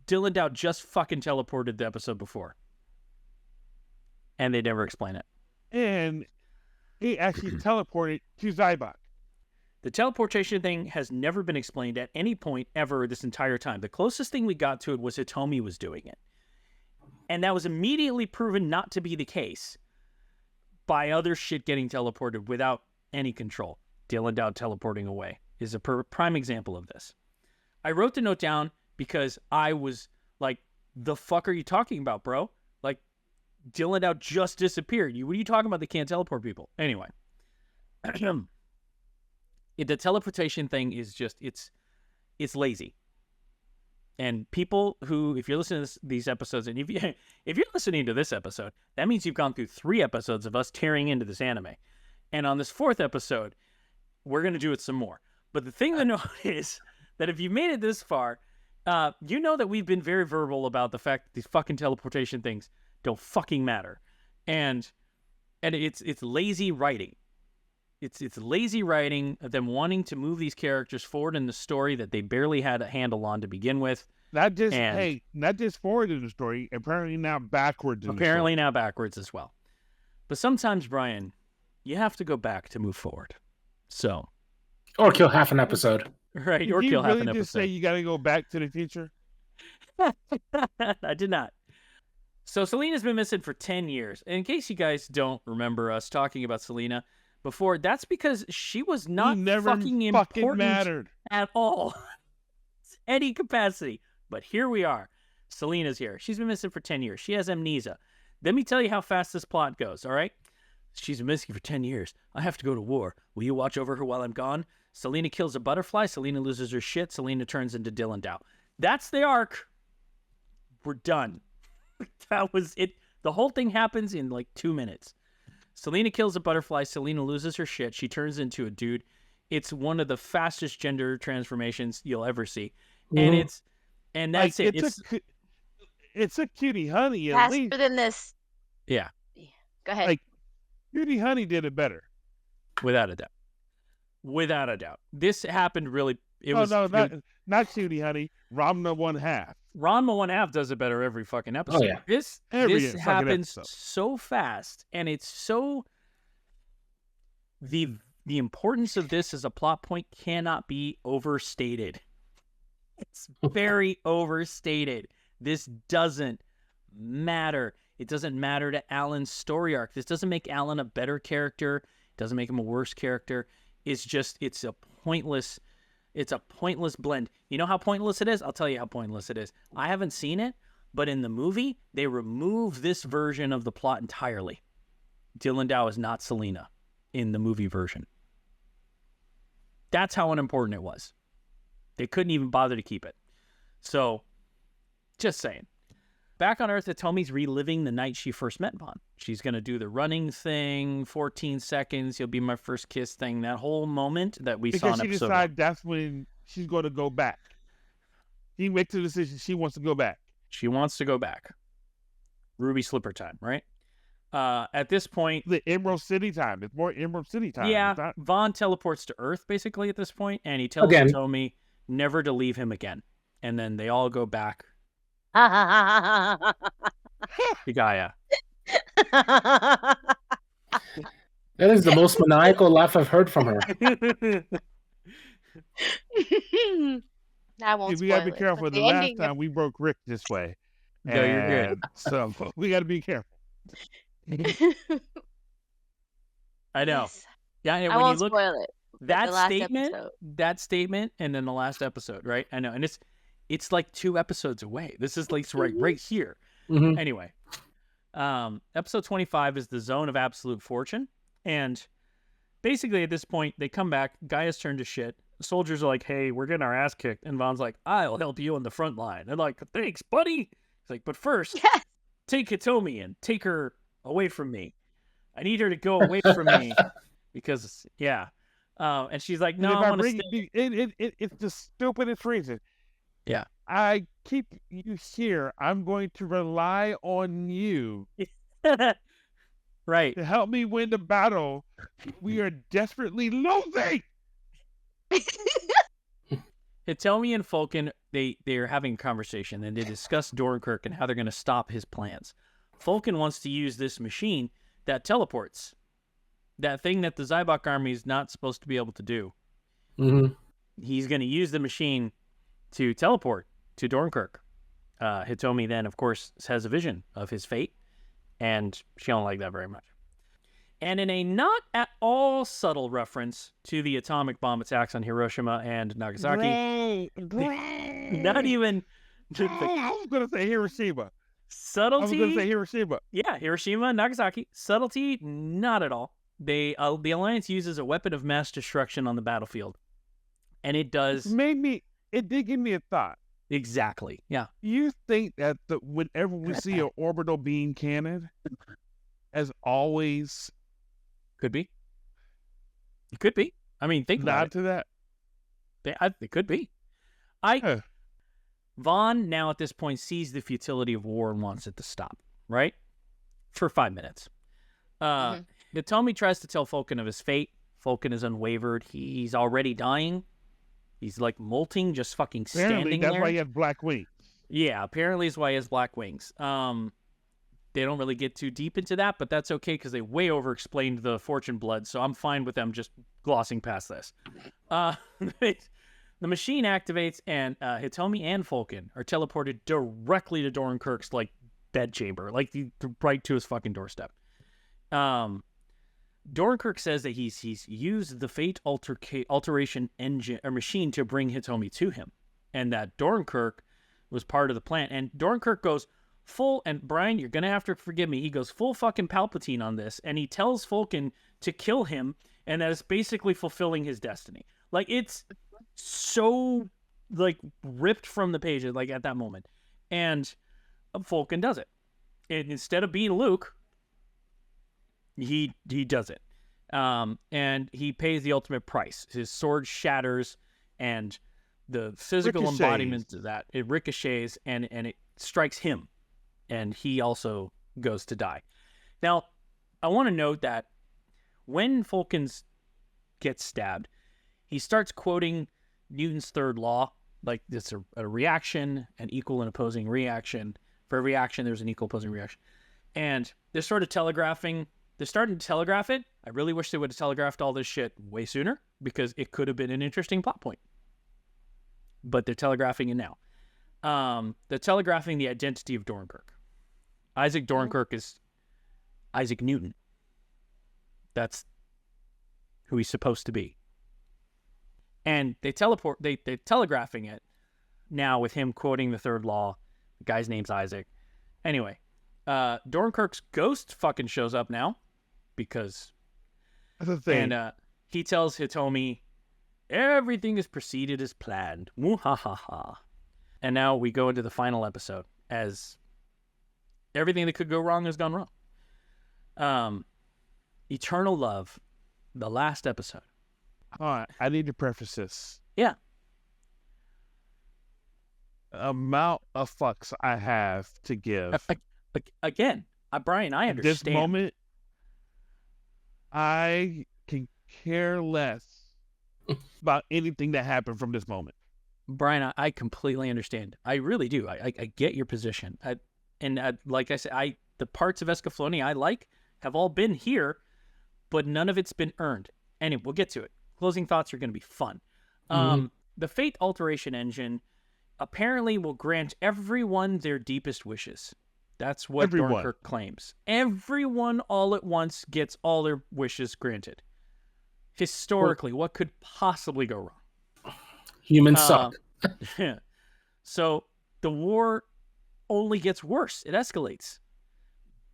Dillendao just fucking teleported the episode before, and they never explain it. And he actually teleported to Zaibach. The teleportation thing has never been explained at any point ever this entire time. The closest thing we got to it was Hitomi was doing it. And that was immediately proven not to be the case by other shit getting teleported without any control. Dillendao teleporting away is a prime example of this. I wrote the note down because I was like, the fuck are you talking about, bro? Like, Dillendao just disappeared. What are you talking about? They can't teleport people. Anyway. The teleportation thing is just, it's lazy. And people who, if you're listening to these episodes, and if you're listening to this episode, that means you've gone through 3 episodes of us tearing into this anime. And on this 4th episode, we're going to do it some more. But the thing to note is that if you made it this far, you know that we've been very verbal about the fact that these fucking teleportation things don't fucking matter. And it's lazy writing. It's lazy writing of them wanting to move these characters forward in the story that they barely had a handle on to begin with. Not just forward in the story, apparently now backwards in the story. Apparently now backwards as well. But sometimes, Brian, you have to go back to move forward. So, or kill half an episode. Right, Did or you kill half really an episode. just say you got to go back to the future? I did not. So Selena's been missing for 10 years. And in case you guys don't remember us talking about Selena before, that's because she was not fucking important mattered at all. Any capacity. But here we are. Selena's here. She's been missing for 10 years. She has amnesia. Let me tell you how fast this plot goes, all right? She's been missing for 10 years. I have to go to war. Will you watch over her while I'm gone? Selena kills a butterfly. Selena loses her shit. Selena turns into Dylan Dow. That's the arc. We're done. That was it. The whole thing happens in like 2 minutes. Selena kills a butterfly. Selena loses her shit. She turns into a dude. It's one of the fastest gender transformations you'll ever see. Mm-hmm. And that's like, it. It's a cutie honey. Faster than this. Yeah. Go ahead. Like, Cutie Honey did it better. Without a doubt. Without a doubt. This happened really... Not Cutie Honey. Ranma 1/2. Ranma 1/2 does it better every fucking episode. Oh, yeah. This happens episode. so fast, and it's so... The importance of this as a plot point cannot be overstated. It's very overstated. This doesn't matter. It doesn't matter to Alan's story arc. This doesn't make Alan a better character. It doesn't make him a worse character. It's a pointless blend. You know how pointless it is? I'll tell you how pointless it is. I haven't seen it, but in the movie, they remove this version of the plot entirely. Dylan Dow is not Selena in the movie version. That's how unimportant it was. They couldn't even bother to keep it. So, just saying. Back on Earth, Hitomi's reliving the night she first met Vaughn. She's going to do the running thing, 14 seconds, you'll be my first kiss thing, that whole moment that we saw in episode 1. Because she decided that's when she's going to go back. She makes the decision she wants to go back. She wants to go back. Ruby Slipper time, right? At this point... The Emerald City time. It's more Emerald City time. Yeah, Vaughn teleports to Earth, basically, at this point, and he tells Hitomi never to leave him again. And then they all go back to Gaea. That is the most maniacal laugh I've heard from her. I won't we gotta be spoil it, careful. but The last time we broke Rick this way. No, you're good. So we gotta be careful. I know. Yes. Yeah, I when won't you look spoil it. that statement, and then the last episode, right? I know, and it's like 2 episodes away. This is like right here. Mm-hmm. Anyway, episode 25 is the Zone of Absolute Fortune, and basically at this point they come back. Gaia's turned to shit. The soldiers are like, "Hey, we're getting our ass kicked," and Vaughn's like, "I'll help you on the front line." They're like, "Thanks, buddy." He's like, "But first, take Hitomi and take her away from me. I need her to go away from me because and she's like, "No, I want to stay." It's the stupidest reason. Yeah. I keep you here. I'm going to rely on you right to help me win the battle we are desperately losing. Hitomi and Falcon, they're having a conversation, and they discuss Dornkirk and how they're going to stop his plans. Falcon wants to use this machine that teleports. That thing that the Zaibach army is not supposed to be able to do. Mm-hmm. He's going to use the machine to teleport to Dornkirk. Hitomi then, of course, has a vision of his fate, and she don't like that very much. And in a not at all subtle reference to the atomic bomb attacks on Hiroshima and Nagasaki, not even... I was going to say Hiroshima. Subtlety? I was going to say Hiroshima. Yeah, Hiroshima and Nagasaki. Subtlety, not at all. The Alliance uses a weapon of mass destruction on the battlefield. And it does... It did give me a thought. Exactly, yeah. You think that whenever we see an orbital beam cannon, as always... Could be. It could be. I mean, think about it. to that. It could be. Vaughn now at this point sees the futility of war and wants it to stop, right? For 5 minutes. Hitomi tries to tell Falcon of his fate. Falcon is unwavered. He's already dying. He's like molting, just fucking standing that's there. why he has black wings. Yeah, apparently is why he has black wings. They don't really get too deep into that, but that's okay because they way over-explained the fortune blood, so I'm fine with them just glossing past this. The machine activates, and Hitomi and Falcon are teleported directly to Doran Kirk's like bedchamber, like right to his fucking doorstep. Doran Kirk says that he's used the fate alteration engine or machine to bring Hitomi to him, and that Doran Kirk was part of the plan. And Doran Kirk goes full, and Brian, you're gonna have to forgive me. He goes full fucking Palpatine on this, and he tells Falcon to kill him, and that is basically fulfilling his destiny. Like, it's so like ripped from the pages, like at that moment, and Falcon does it. And instead of being Luke, he does it, and he pays the ultimate price. His sword shatters, and the physical embodiment of that, it ricochets, and it strikes him, and he also goes to die. Now, I want to note that when Falcon gets stabbed, he starts quoting Newton's third law, like it's a reaction, an equal and opposing reaction. For every action, there's an equal opposing reaction. And they're starting to telegraph it. I really wish they would have telegraphed all this shit way sooner, because it could have been an interesting plot point. But they're telegraphing it now. They're telegraphing the identity of Doran Kirk. Isaac Doran Kirk is Isaac Newton. That's who he's supposed to be. And they're telegraphing it now with him quoting the third law. The guy's name's Isaac. Anyway, Doran Kirk's ghost fucking shows up now, because that's the thing. And he tells Hitomi, everything is proceeded as planned. Woo-ha-ha-ha. And now we go into the final episode, as everything that could go wrong has gone wrong. Eternal Love, the last episode. All right, I need to preface this. Yeah. Amount of fucks I have to give. Again, Brian, I understand. At this moment, I can care less about anything that happened from this moment. Brian, I completely understand. I really do. I get your position. Like I said, the parts of Escaflowne I like have all been here, but none of it's been earned. Anyway, we'll get to it. Closing thoughts are going to be fun. The fate alteration engine apparently will grant everyone their deepest wishes. That's what Doran Kirk claims. Everyone all at once gets all their wishes granted. Historically, what could possibly go wrong? Humans suck. Yeah. So the war only gets worse. It escalates.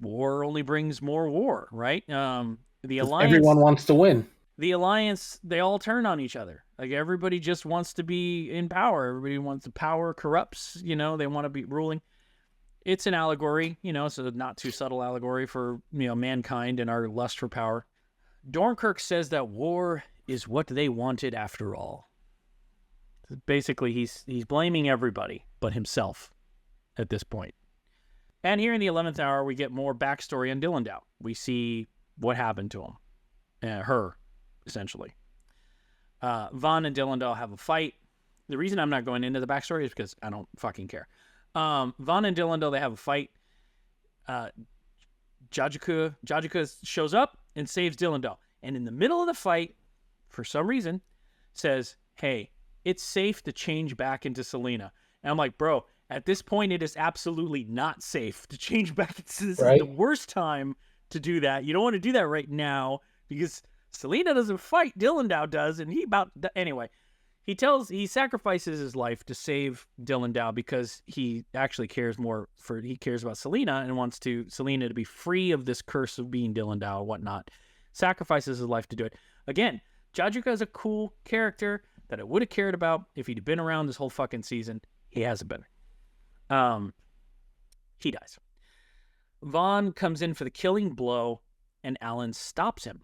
War only brings more war, right? The alliance. Everyone wants to win. The alliance, they all turn on each other. Like, everybody just wants to be in power. Everybody wants the power corrupts. They want to be ruling. It's an allegory, so not too subtle allegory for mankind and our lust for power. Doran Kirk says that war is what they wanted after all. Basically, he's blaming everybody but himself at this point. And here in the 11th hour, we get more backstory on Dillendow. We see what happened to him, her, essentially. Vaughn and Dillendow have a fight. The reason I'm not going into the backstory is because I don't fucking care. Vaughn and Dillendow, they have a fight. Jajuka shows up and saves Dillendow. And in the middle of the fight, for some reason, says, hey, it's safe to change back into Selena. And I'm like, bro, at this point, it is absolutely not safe to change back. This is the worst time to do that. You don't want to do that right now, because Selena doesn't fight. Dillendow does, and anyway. He sacrifices his life to save Dillendow because he actually cares he cares about Selena and wants Selena to be free of this curse of being Dillendow and whatnot. Sacrifices his life to do it. Again, Jajuka is a cool character that I would have cared about if he'd been around this whole fucking season. He hasn't been. He dies. Vaughn comes in for the killing blow, and Alan stops him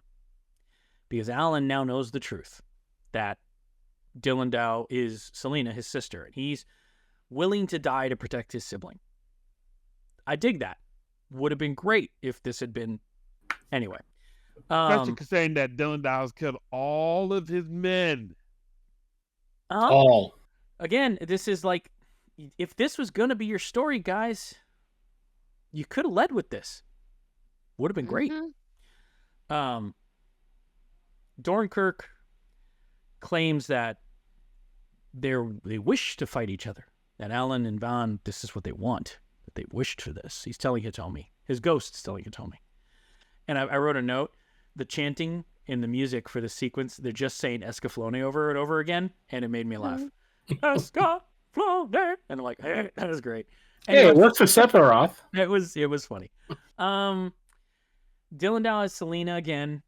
because Alan now knows the truth. that Dylan Dow is Selena, his sister, and he's willing to die to protect his sibling. I dig that. Would have been great if this had been... Anyway. Especially saying that Dylan Dow has killed all of his men. All. Again, this is like, if this was going to be your story, guys, you could have led with this. Would have been great. Dornkirk claims that they wish to fight each other. That Alan and Vaughn, this is what they want. That they wished for this. He's telling Hitomi. His ghost is telling Hitomi. And I wrote a note. The chanting in the music for the sequence, they're just saying Escaflowne over and over again, and it made me laugh. Escaflowne! And I'm like, hey, that is great. Hey, it works for Sephiroth. It was funny. Dylan Dow is Selena again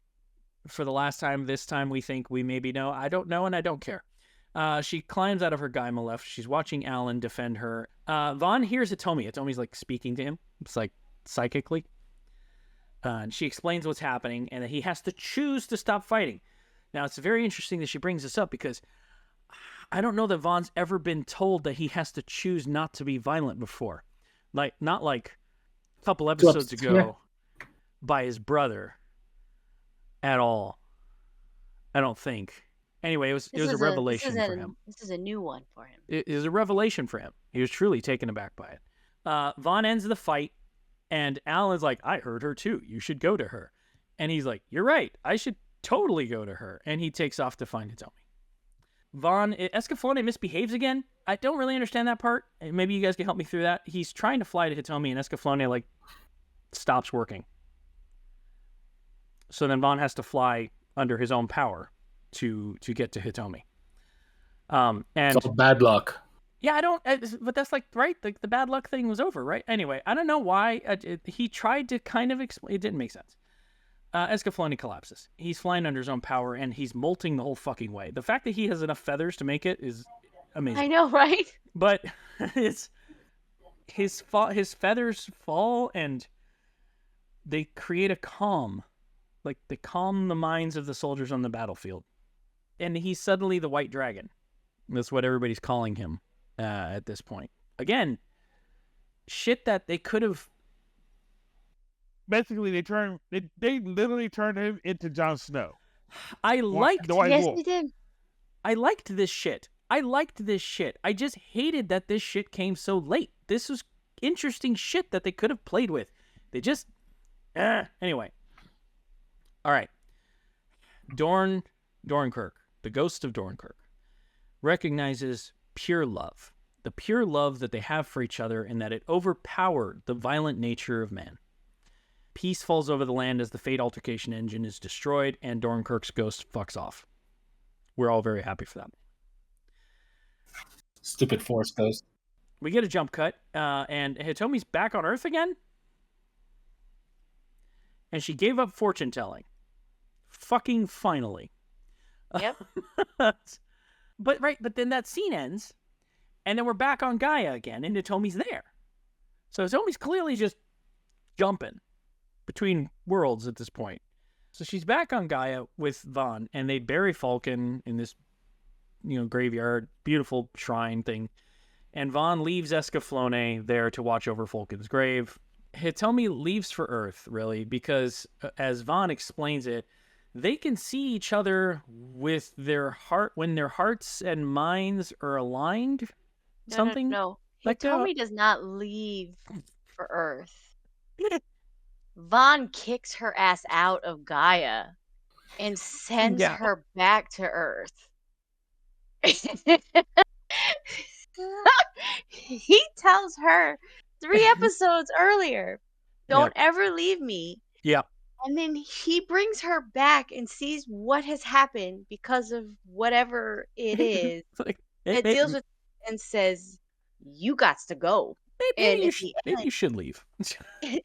for the last time. This time we think we maybe know. I don't know, and I don't care. She climbs out of her Gaea left. She's watching Alan defend her. Vaughn hears Hitomi. Hitomi's like speaking to him. It's like psychically. And she explains what's happening and that he has to choose to stop fighting. Now, it's very interesting that she brings this up because I don't know that Vaughn's ever been told that he has to choose not to be violent before. Not like a couple episodes ago by his brother at all. I don't think. Anyway, it was a revelation for him. This is a new one for him. It was a revelation for him. He was truly taken aback by it. Vaughn ends the fight. And Alan's like, I heard her too. You should go to her. And he's like, you're right. I should totally go to her. And he takes off to find Hitomi. Vaughn, Escaflowne misbehaves again. I don't really understand that part. Maybe you guys can help me through that. He's trying to fly to Hitomi and Escaflowne stops working. So then Vaughn has to fly under his own power to get to Hitomi. And it's all bad luck. Yeah, but that's right. The bad luck thing was over, right? Anyway, I don't know why. He tried to kind of explain. It didn't make sense. Escaflowne collapses. He's flying under his own power, and he's molting the whole fucking way. The fact that he has enough feathers to make it is amazing. I know, right? But his feathers fall, and they create a calm. Like, they calm the minds of the soldiers on the battlefield. And he's suddenly the White Dragon. That's what everybody's calling him. At this point, again, shit that they could have. Basically, they literally turned him into Jon Snow. Yes, they did. I liked this shit. I just hated that this shit came so late. This was interesting shit that they could have played with. They just anyway. All right. Dornkirk, the ghost of Dornkirk, recognizes pure love, the pure love that they have for each other, and that it overpowered the violent nature of man. Peace falls over the land as the Fate Altercation engine is destroyed, and Dornkirk's ghost fucks off. We're all very happy for that. Stupid Force Ghost. We get a jump cut, and Hitomi's back on Earth again, and she gave up fortune telling. Fucking finally. Yep. But then that scene ends, and then we're back on Gaea again, and Hitomi's there. So Hitomi's clearly just jumping between worlds at this point. So she's back on Gaea with Vaughn, and they bury Falcon in this, graveyard, beautiful shrine thing. And Vaughn leaves Escaflowne there to watch over Falcon's grave. Hitomi leaves for Earth, really, because as Vaughn explains it, they can see each other with their heart when their hearts and minds are aligned. No. Hitomi does not leave for Earth. Vaughn kicks her ass out of Gaea and sends her back to Earth. He tells her 3 episodes earlier, don't ever leave me. Yeah. And then he brings her back and sees what has happened because of whatever it is. It deals with and says, you got to go. Maybe you should leave. And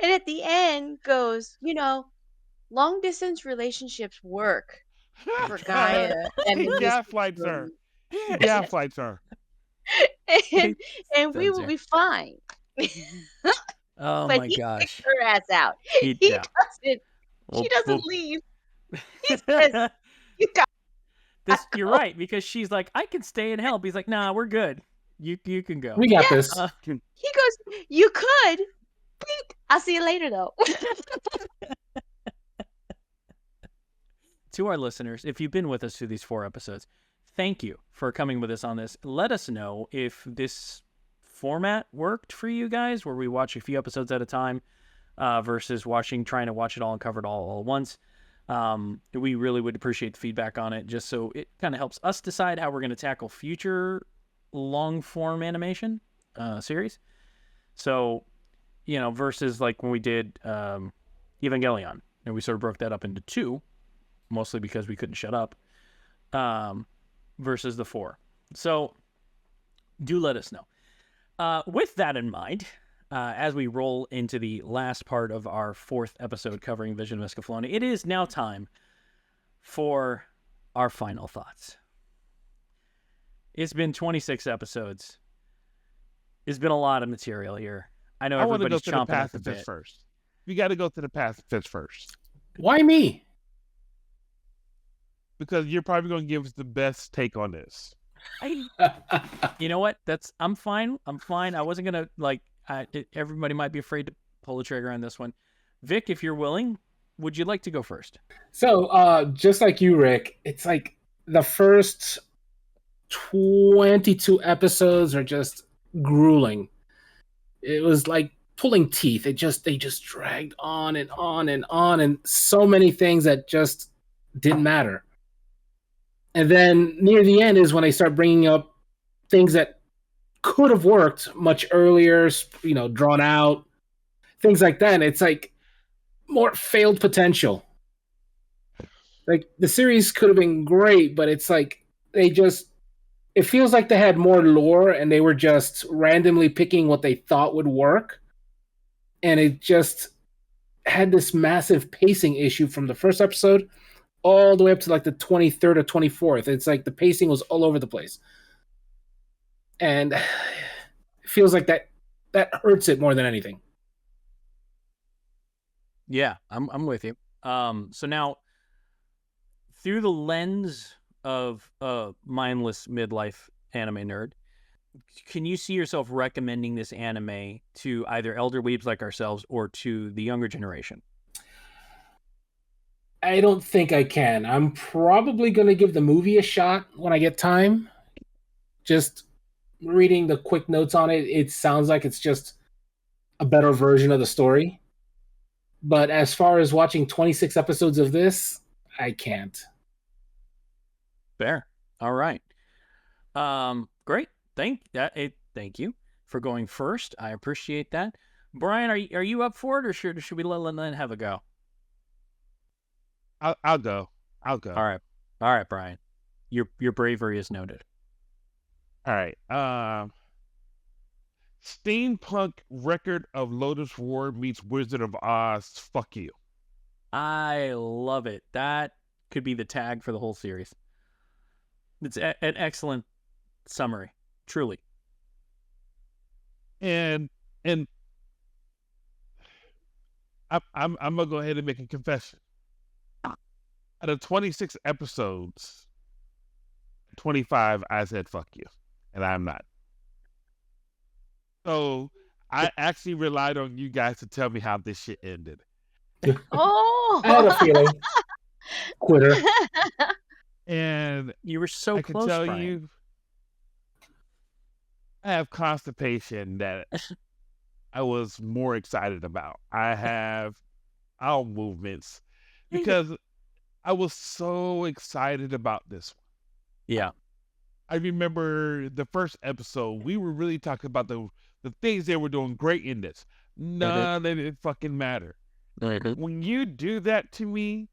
at the end goes, long distance relationships work for Gaea. He gaslights her. And we will be fine. Oh but my he gosh. kicks her ass out. He doesn't leave. He doesn't leave. He says, you got You're right, because she's like, I can stay and help. He's like, nah, we're good. You can go. We got this. He goes, you could. Beep. I'll see you later, though. To our listeners, if you've been with us through these 4 episodes, thank you for coming with us on this. Let us know if this format worked for you guys, where we watch a few episodes at a time versus trying to watch it all and cover it all at once. We really would appreciate the feedback on it, just so it kind of helps us decide how we're going to tackle future long-form animation series. So, versus like when we did Evangelion, and we sort of broke that up into 2, mostly because we couldn't shut up, versus the 4. So do let us know. With that in mind, as we roll into the last part of our 4th episode covering Vision of Escaflowne, it is now time for our final thoughts. It's been 26 episodes. It's been a lot of material here. I know everybody's chomping at the bit. First. You got to go to the pacifists first. Why me? Because you're probably going to give us the best take on this. You know what? I'm fine. I wasn't going to, everybody might be afraid to pull the trigger on this one. Vic, if you're willing, would you like to go first? So, just like you, Rick, it's like the first 22 episodes are just grueling. It was like pulling teeth. They just dragged on and on and on, and so many things that just didn't matter. And then near the end is when they start bringing up things that could have worked much earlier, drawn out, things like that. And it's like more failed potential. Like the series could have been great, but it's like it feels like they had more lore and they were just randomly picking what they thought would work. And it just had this massive pacing issue from the first episode all the way up to like the 23rd or 24th. It's like the pacing was all over the place. And it feels like that hurts it more than anything. Yeah, I'm with you. So now, through the lens of a mindless midlife anime nerd, can you see yourself recommending this anime to either elder weebs like ourselves or to the younger generation? I don't think I can. I'm probably going to give the movie a shot when I get time. Just reading the quick notes on it, it sounds like it's just a better version of the story. But as far as watching 26 episodes of this, I can't. Fair. All right. Great. Thank you for going first. I appreciate that. Brian, are you up for it, or should we let Lynn have a go? I'll go. All right, Brian. Your bravery is noted. All right. Steampunk Record of Lotus War meets Wizard of Oz. Fuck you. I love it. That could be the tag for the whole series. It's an excellent summary, truly. And I'm gonna go ahead and make a confession. Out of 26 episodes, 25 I said fuck you, and I'm not. So I actually relied on you guys to tell me how this shit ended. Oh, I had a feeling. Quitter. And you were so close, I can tell Brian. you, I have constipation that I was more excited about. I have bowel movements because I was so excited about this one. Yeah. I remember the first episode, we were really talking about the things they were doing great in this. None of it fucking matter. When you do that to me,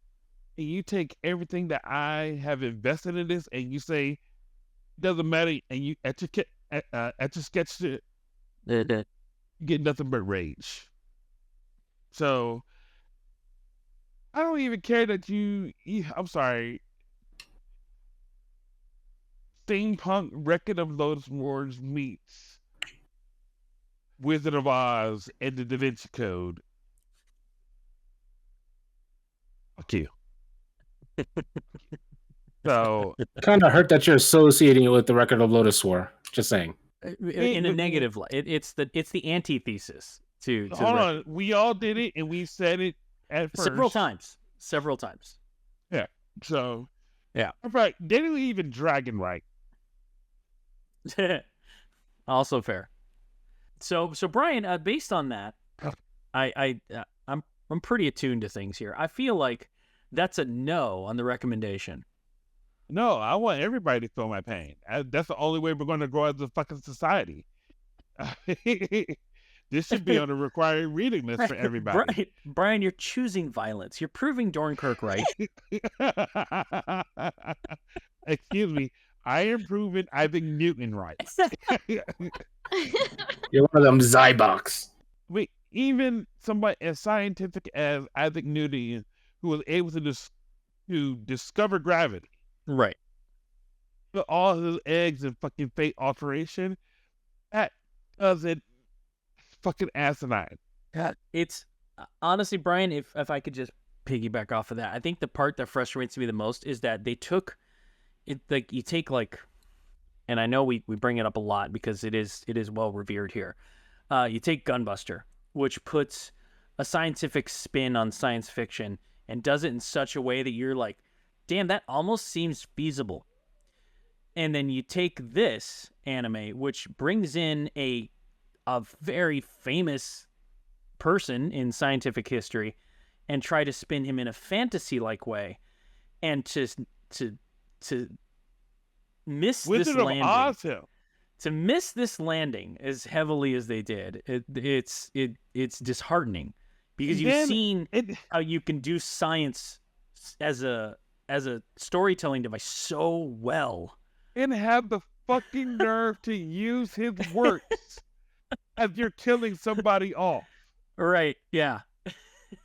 and you take everything that I have invested in this, and you say, doesn't matter, and you etch a sketch to it, you get nothing but rage. So, I don't even care that I'm sorry, Steampunk Record of Lotus Wars meets Wizard of Oz and the Da Vinci Code. Fuck you. So Kind of hurt that you're associating it with the Record of Lotus War. Just saying. In a negative light. It's the antithesis to hold the on, we all did it, and we said it at first several times. Yeah. So yeah. In fact, they didn't even Dragon right. Also fair. So Brian, based on that, I'm pretty attuned to things here. I feel like that's a no on the recommendation. No, I want everybody to feel my pain. That's the only way we're going to grow as a fucking society. This should be on a required reading list for everybody. Brian, you're choosing violence. You're proving Dornkirk right. Excuse me. I am proving Isaac Newton right. You're one of them Zaibachs. Wait, even somebody as scientific as Isaac Newton, who was able to discover gravity, right? Put all his eggs in fucking fate alteration. That doesn't fucking asinine. God, it's honestly, Brian, if I could just piggyback off of that, I think the part that frustrates me the most is that they took it, like, you take, like, and I know we bring it up a lot because it is well revered here. You take Gunbuster, which puts a scientific spin on science fiction and does it in such a way that you're like, damn, that almost seems feasible. And then you take this anime, which brings in a very famous person in scientific history and try to spin him in a fantasy-like way, and to miss Wizard this of landing. Oz, to miss this landing as heavily as they did, it's disheartening, because you've seen how you can do science as a storytelling device so well, and have the fucking nerve to use his works as you're killing somebody off. Right? Yeah.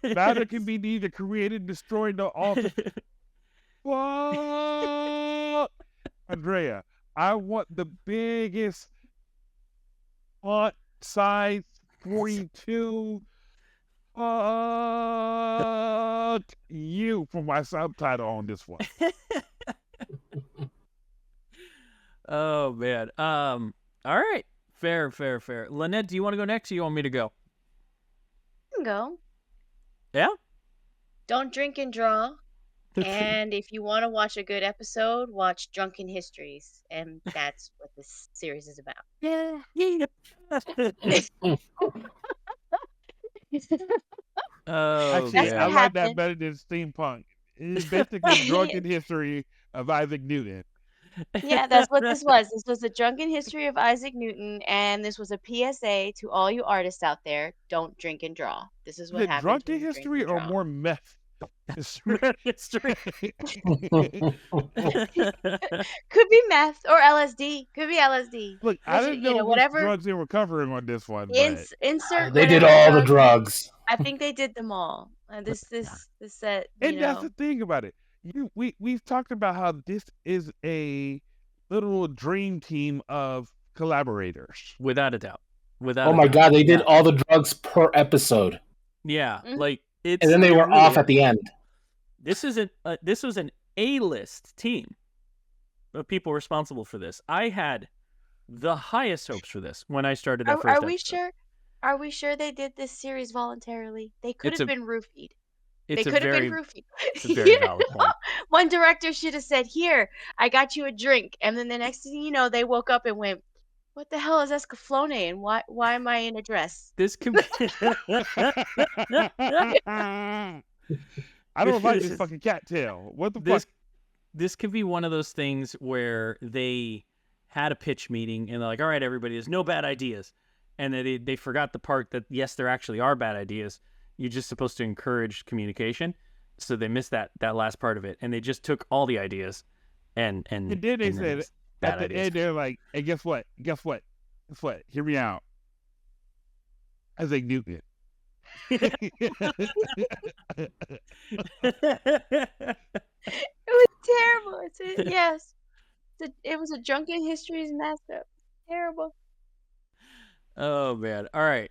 Matter can be neither created, destroyed, nor altered. What? Andrea, I want the biggest font size 42 you for my subtitle on this one. Oh man. All right. Fair. Lynette, do you want to go next, or you want me to go? You can go. Yeah? Don't drink and draw. And if you want to watch a good episode, watch Drunken Histories. And that's what this series is about. Yeah. Oh, actually, man. I like that better than steampunk. It's basically Drunken History of Isaac Newton. Yeah, that's what this was. This was a Drunken History of Isaac Newton, and this was a PSA to all you artists out there: don't drink and draw. This is what happens. Drunken History or more meth? History. Could be meth or LSD. Could be LSD. Look, I didn't know whatever drugs they were covering on this one. Insert. They did all the drugs. I think they did them all. This set. And that's the thing about it. We've talked about how this is a literal dream team of collaborators. Without a doubt. Oh my God, they did all the drugs per episode. Yeah, Mm-hmm. it's, and then they were off at the end. This was an A-list team of people responsible for this. I had the highest hopes for this when I started that first episode. Are we sure they did this series voluntarily? They could have been roofied. It's a very valid point. One director should have said, "Here, I got you a drink," and then the next thing you know, they woke up and went, "What the hell is Escaflowne? And why am I in a dress?" This could be... I don't like this fucking cattail. What the fuck? This could be one of those things where they had a pitch meeting and they're like, "All right, everybody, there's no bad ideas," and they forgot the part that yes, there actually are bad ideas. You're just supposed to encourage communication, so they missed that last part of it, and they just took all the ideas and then they said at the end they're like, "Hey, guess what? Hear me out." Isaac Newton. It was terrible. It was a Drunken Histories mashup. Terrible. Oh man! All right.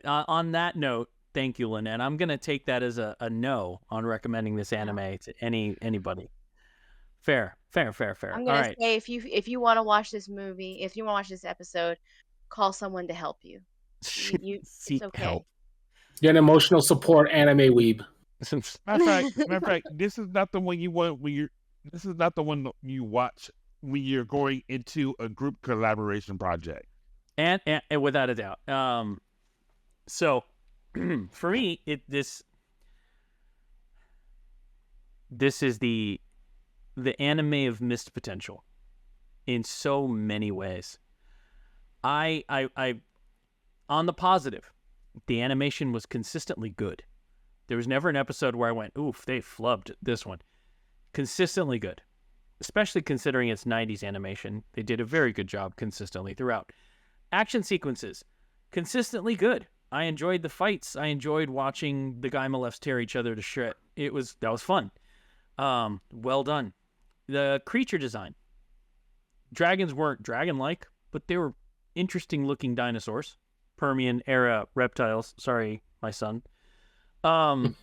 On that note, thank you, Lynette. I'm gonna take that as a no on recommending this anime to anybody. Fair. I'm All gonna right. say if you want to watch this movie, if you want to watch this episode, call someone to help you. It's Seek okay. help. Get an emotional support anime weeb. Matter of fact, this is not the one you want when you're. This is not the one you watch when you're going into a group collaboration project. And without a doubt. So for me, this is the anime of missed potential in so many ways. I on the positive, the animation was consistently good. There was never an episode where I went, oof, they flubbed this one. Consistently good, especially considering it's 90s animation. They did a very good job consistently throughout. Action sequences, consistently good. I enjoyed the fights. I enjoyed watching the Gaea tear each other to shit. That was fun. Well done. The creature design. Dragons weren't dragon-like, but they were interesting-looking dinosaurs. Permian era reptiles. Sorry, my son. The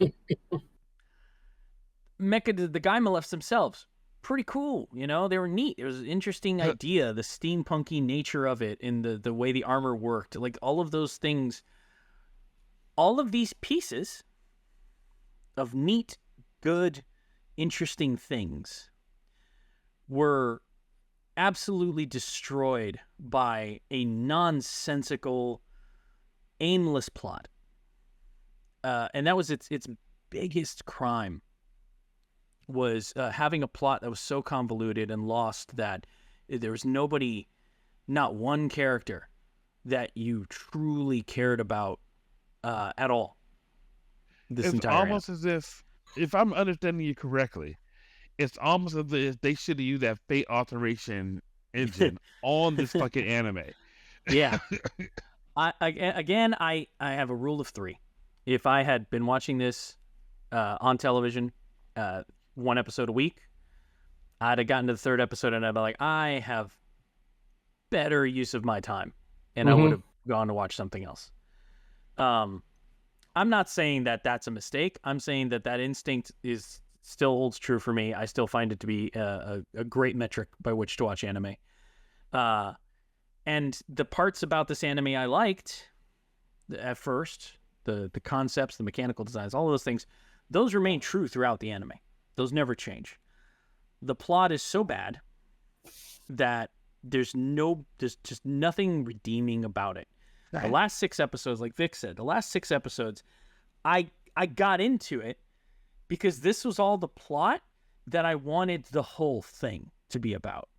Gaea themselves, pretty cool. You know, they were neat. It was an interesting idea. The steampunky nature of it, and the way the armor worked, like all of those things. All of these pieces of neat, good, interesting things were absolutely destroyed by a nonsensical, aimless plot. And that was its biggest crime, was having a plot that was so convoluted and lost that there was not one character that you truly cared about at all. It's almost as if I'm understanding you correctly, it's almost as if they should have used that fate alteration engine on this fucking anime. Yeah. I have a rule of 3. If I had been watching this on television, 1 episode a week, I'd have gotten to the 3rd episode and I'd be like, I have better use of my time, and I would have gone to watch something else. I'm not saying that that's a mistake. I'm saying that instinct still holds true for me. I still find it to be a great metric by which to watch anime. And the parts about this anime I liked at first, the concepts, the mechanical designs, all of those things, those remain true throughout the anime. Those never change. The plot is so bad that there's just nothing redeeming about it. The last 6 episodes, like Vic said, I got into it because this was all the plot that I wanted the whole thing to be about.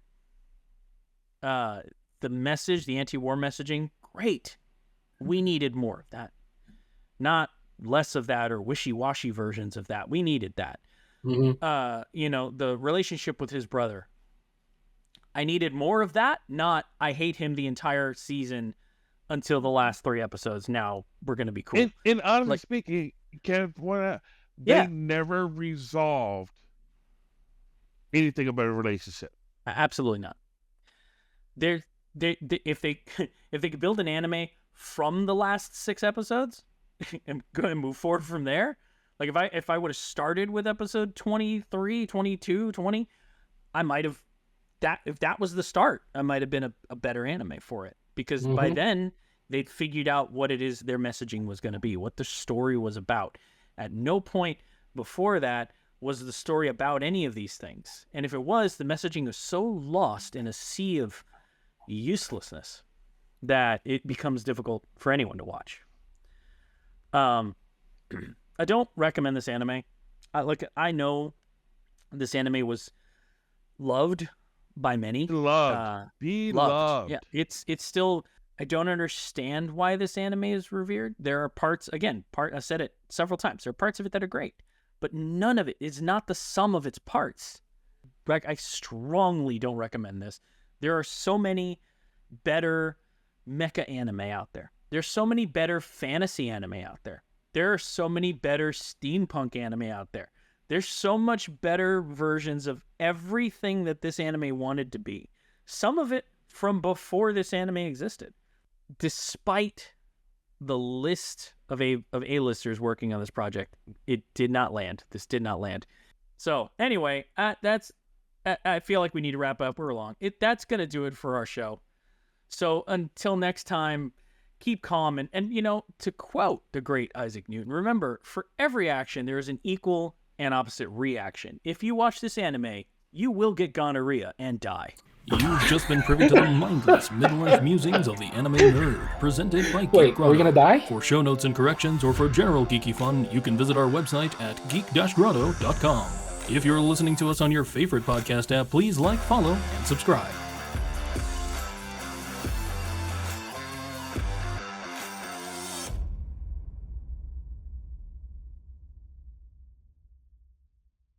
The message, the anti-war messaging, great. We needed more of that. Not less of that or wishy-washy versions of that. We needed that. The relationship with his brother. I needed more of that, not I hate him the entire season until the last 3 episodes. Now we're going to be cool. And honestly speaking, Kenneth, they never resolved anything about a relationship. Absolutely not. If they could build an anime from the last 6 episodes and go and move forward from there, like if I would have started with episode 23, 22, 20, I might have if that was the start, I might have been a better anime for it, because by then they'd figured out what it is their messaging was going to be, what the story was about. At no point before that was the story about any of these things. And if it was, the messaging was so lost in a sea of uselessness that it becomes difficult for anyone to watch. I don't recommend this anime. I know this anime was loved by many. Loved. Yeah, it's still. I don't understand why this anime is revered. There are parts, I said it several times, there are parts of it that are great, but none of it is not the sum of its parts. Like, I strongly don't recommend this. There are so many better mecha anime out there. There's so many better fantasy anime out there. There are so many better steampunk anime out there. There's so much better versions of everything that this anime wanted to be. Some of it from before this anime existed. Despite the list of A-listers working on this project, it did not land. This did not land. So anyway, that's I feel like we need to wrap up. We're long. That's going to do it for our show. So until next time, keep calm. And, you know, to quote the great Isaac Newton, remember, for every action, there is an equal and opposite reaction. If you watch this anime, you will get gonorrhea and die. You've just been privy to the mindless middle-life musings of the anime nerd, presented by Geek Wait, are we Grotto. gonna die? For show notes and corrections, or for general geeky fun, you can visit our website at geek-grotto.com. If you're listening to us on your favorite podcast app, please like, follow, and subscribe.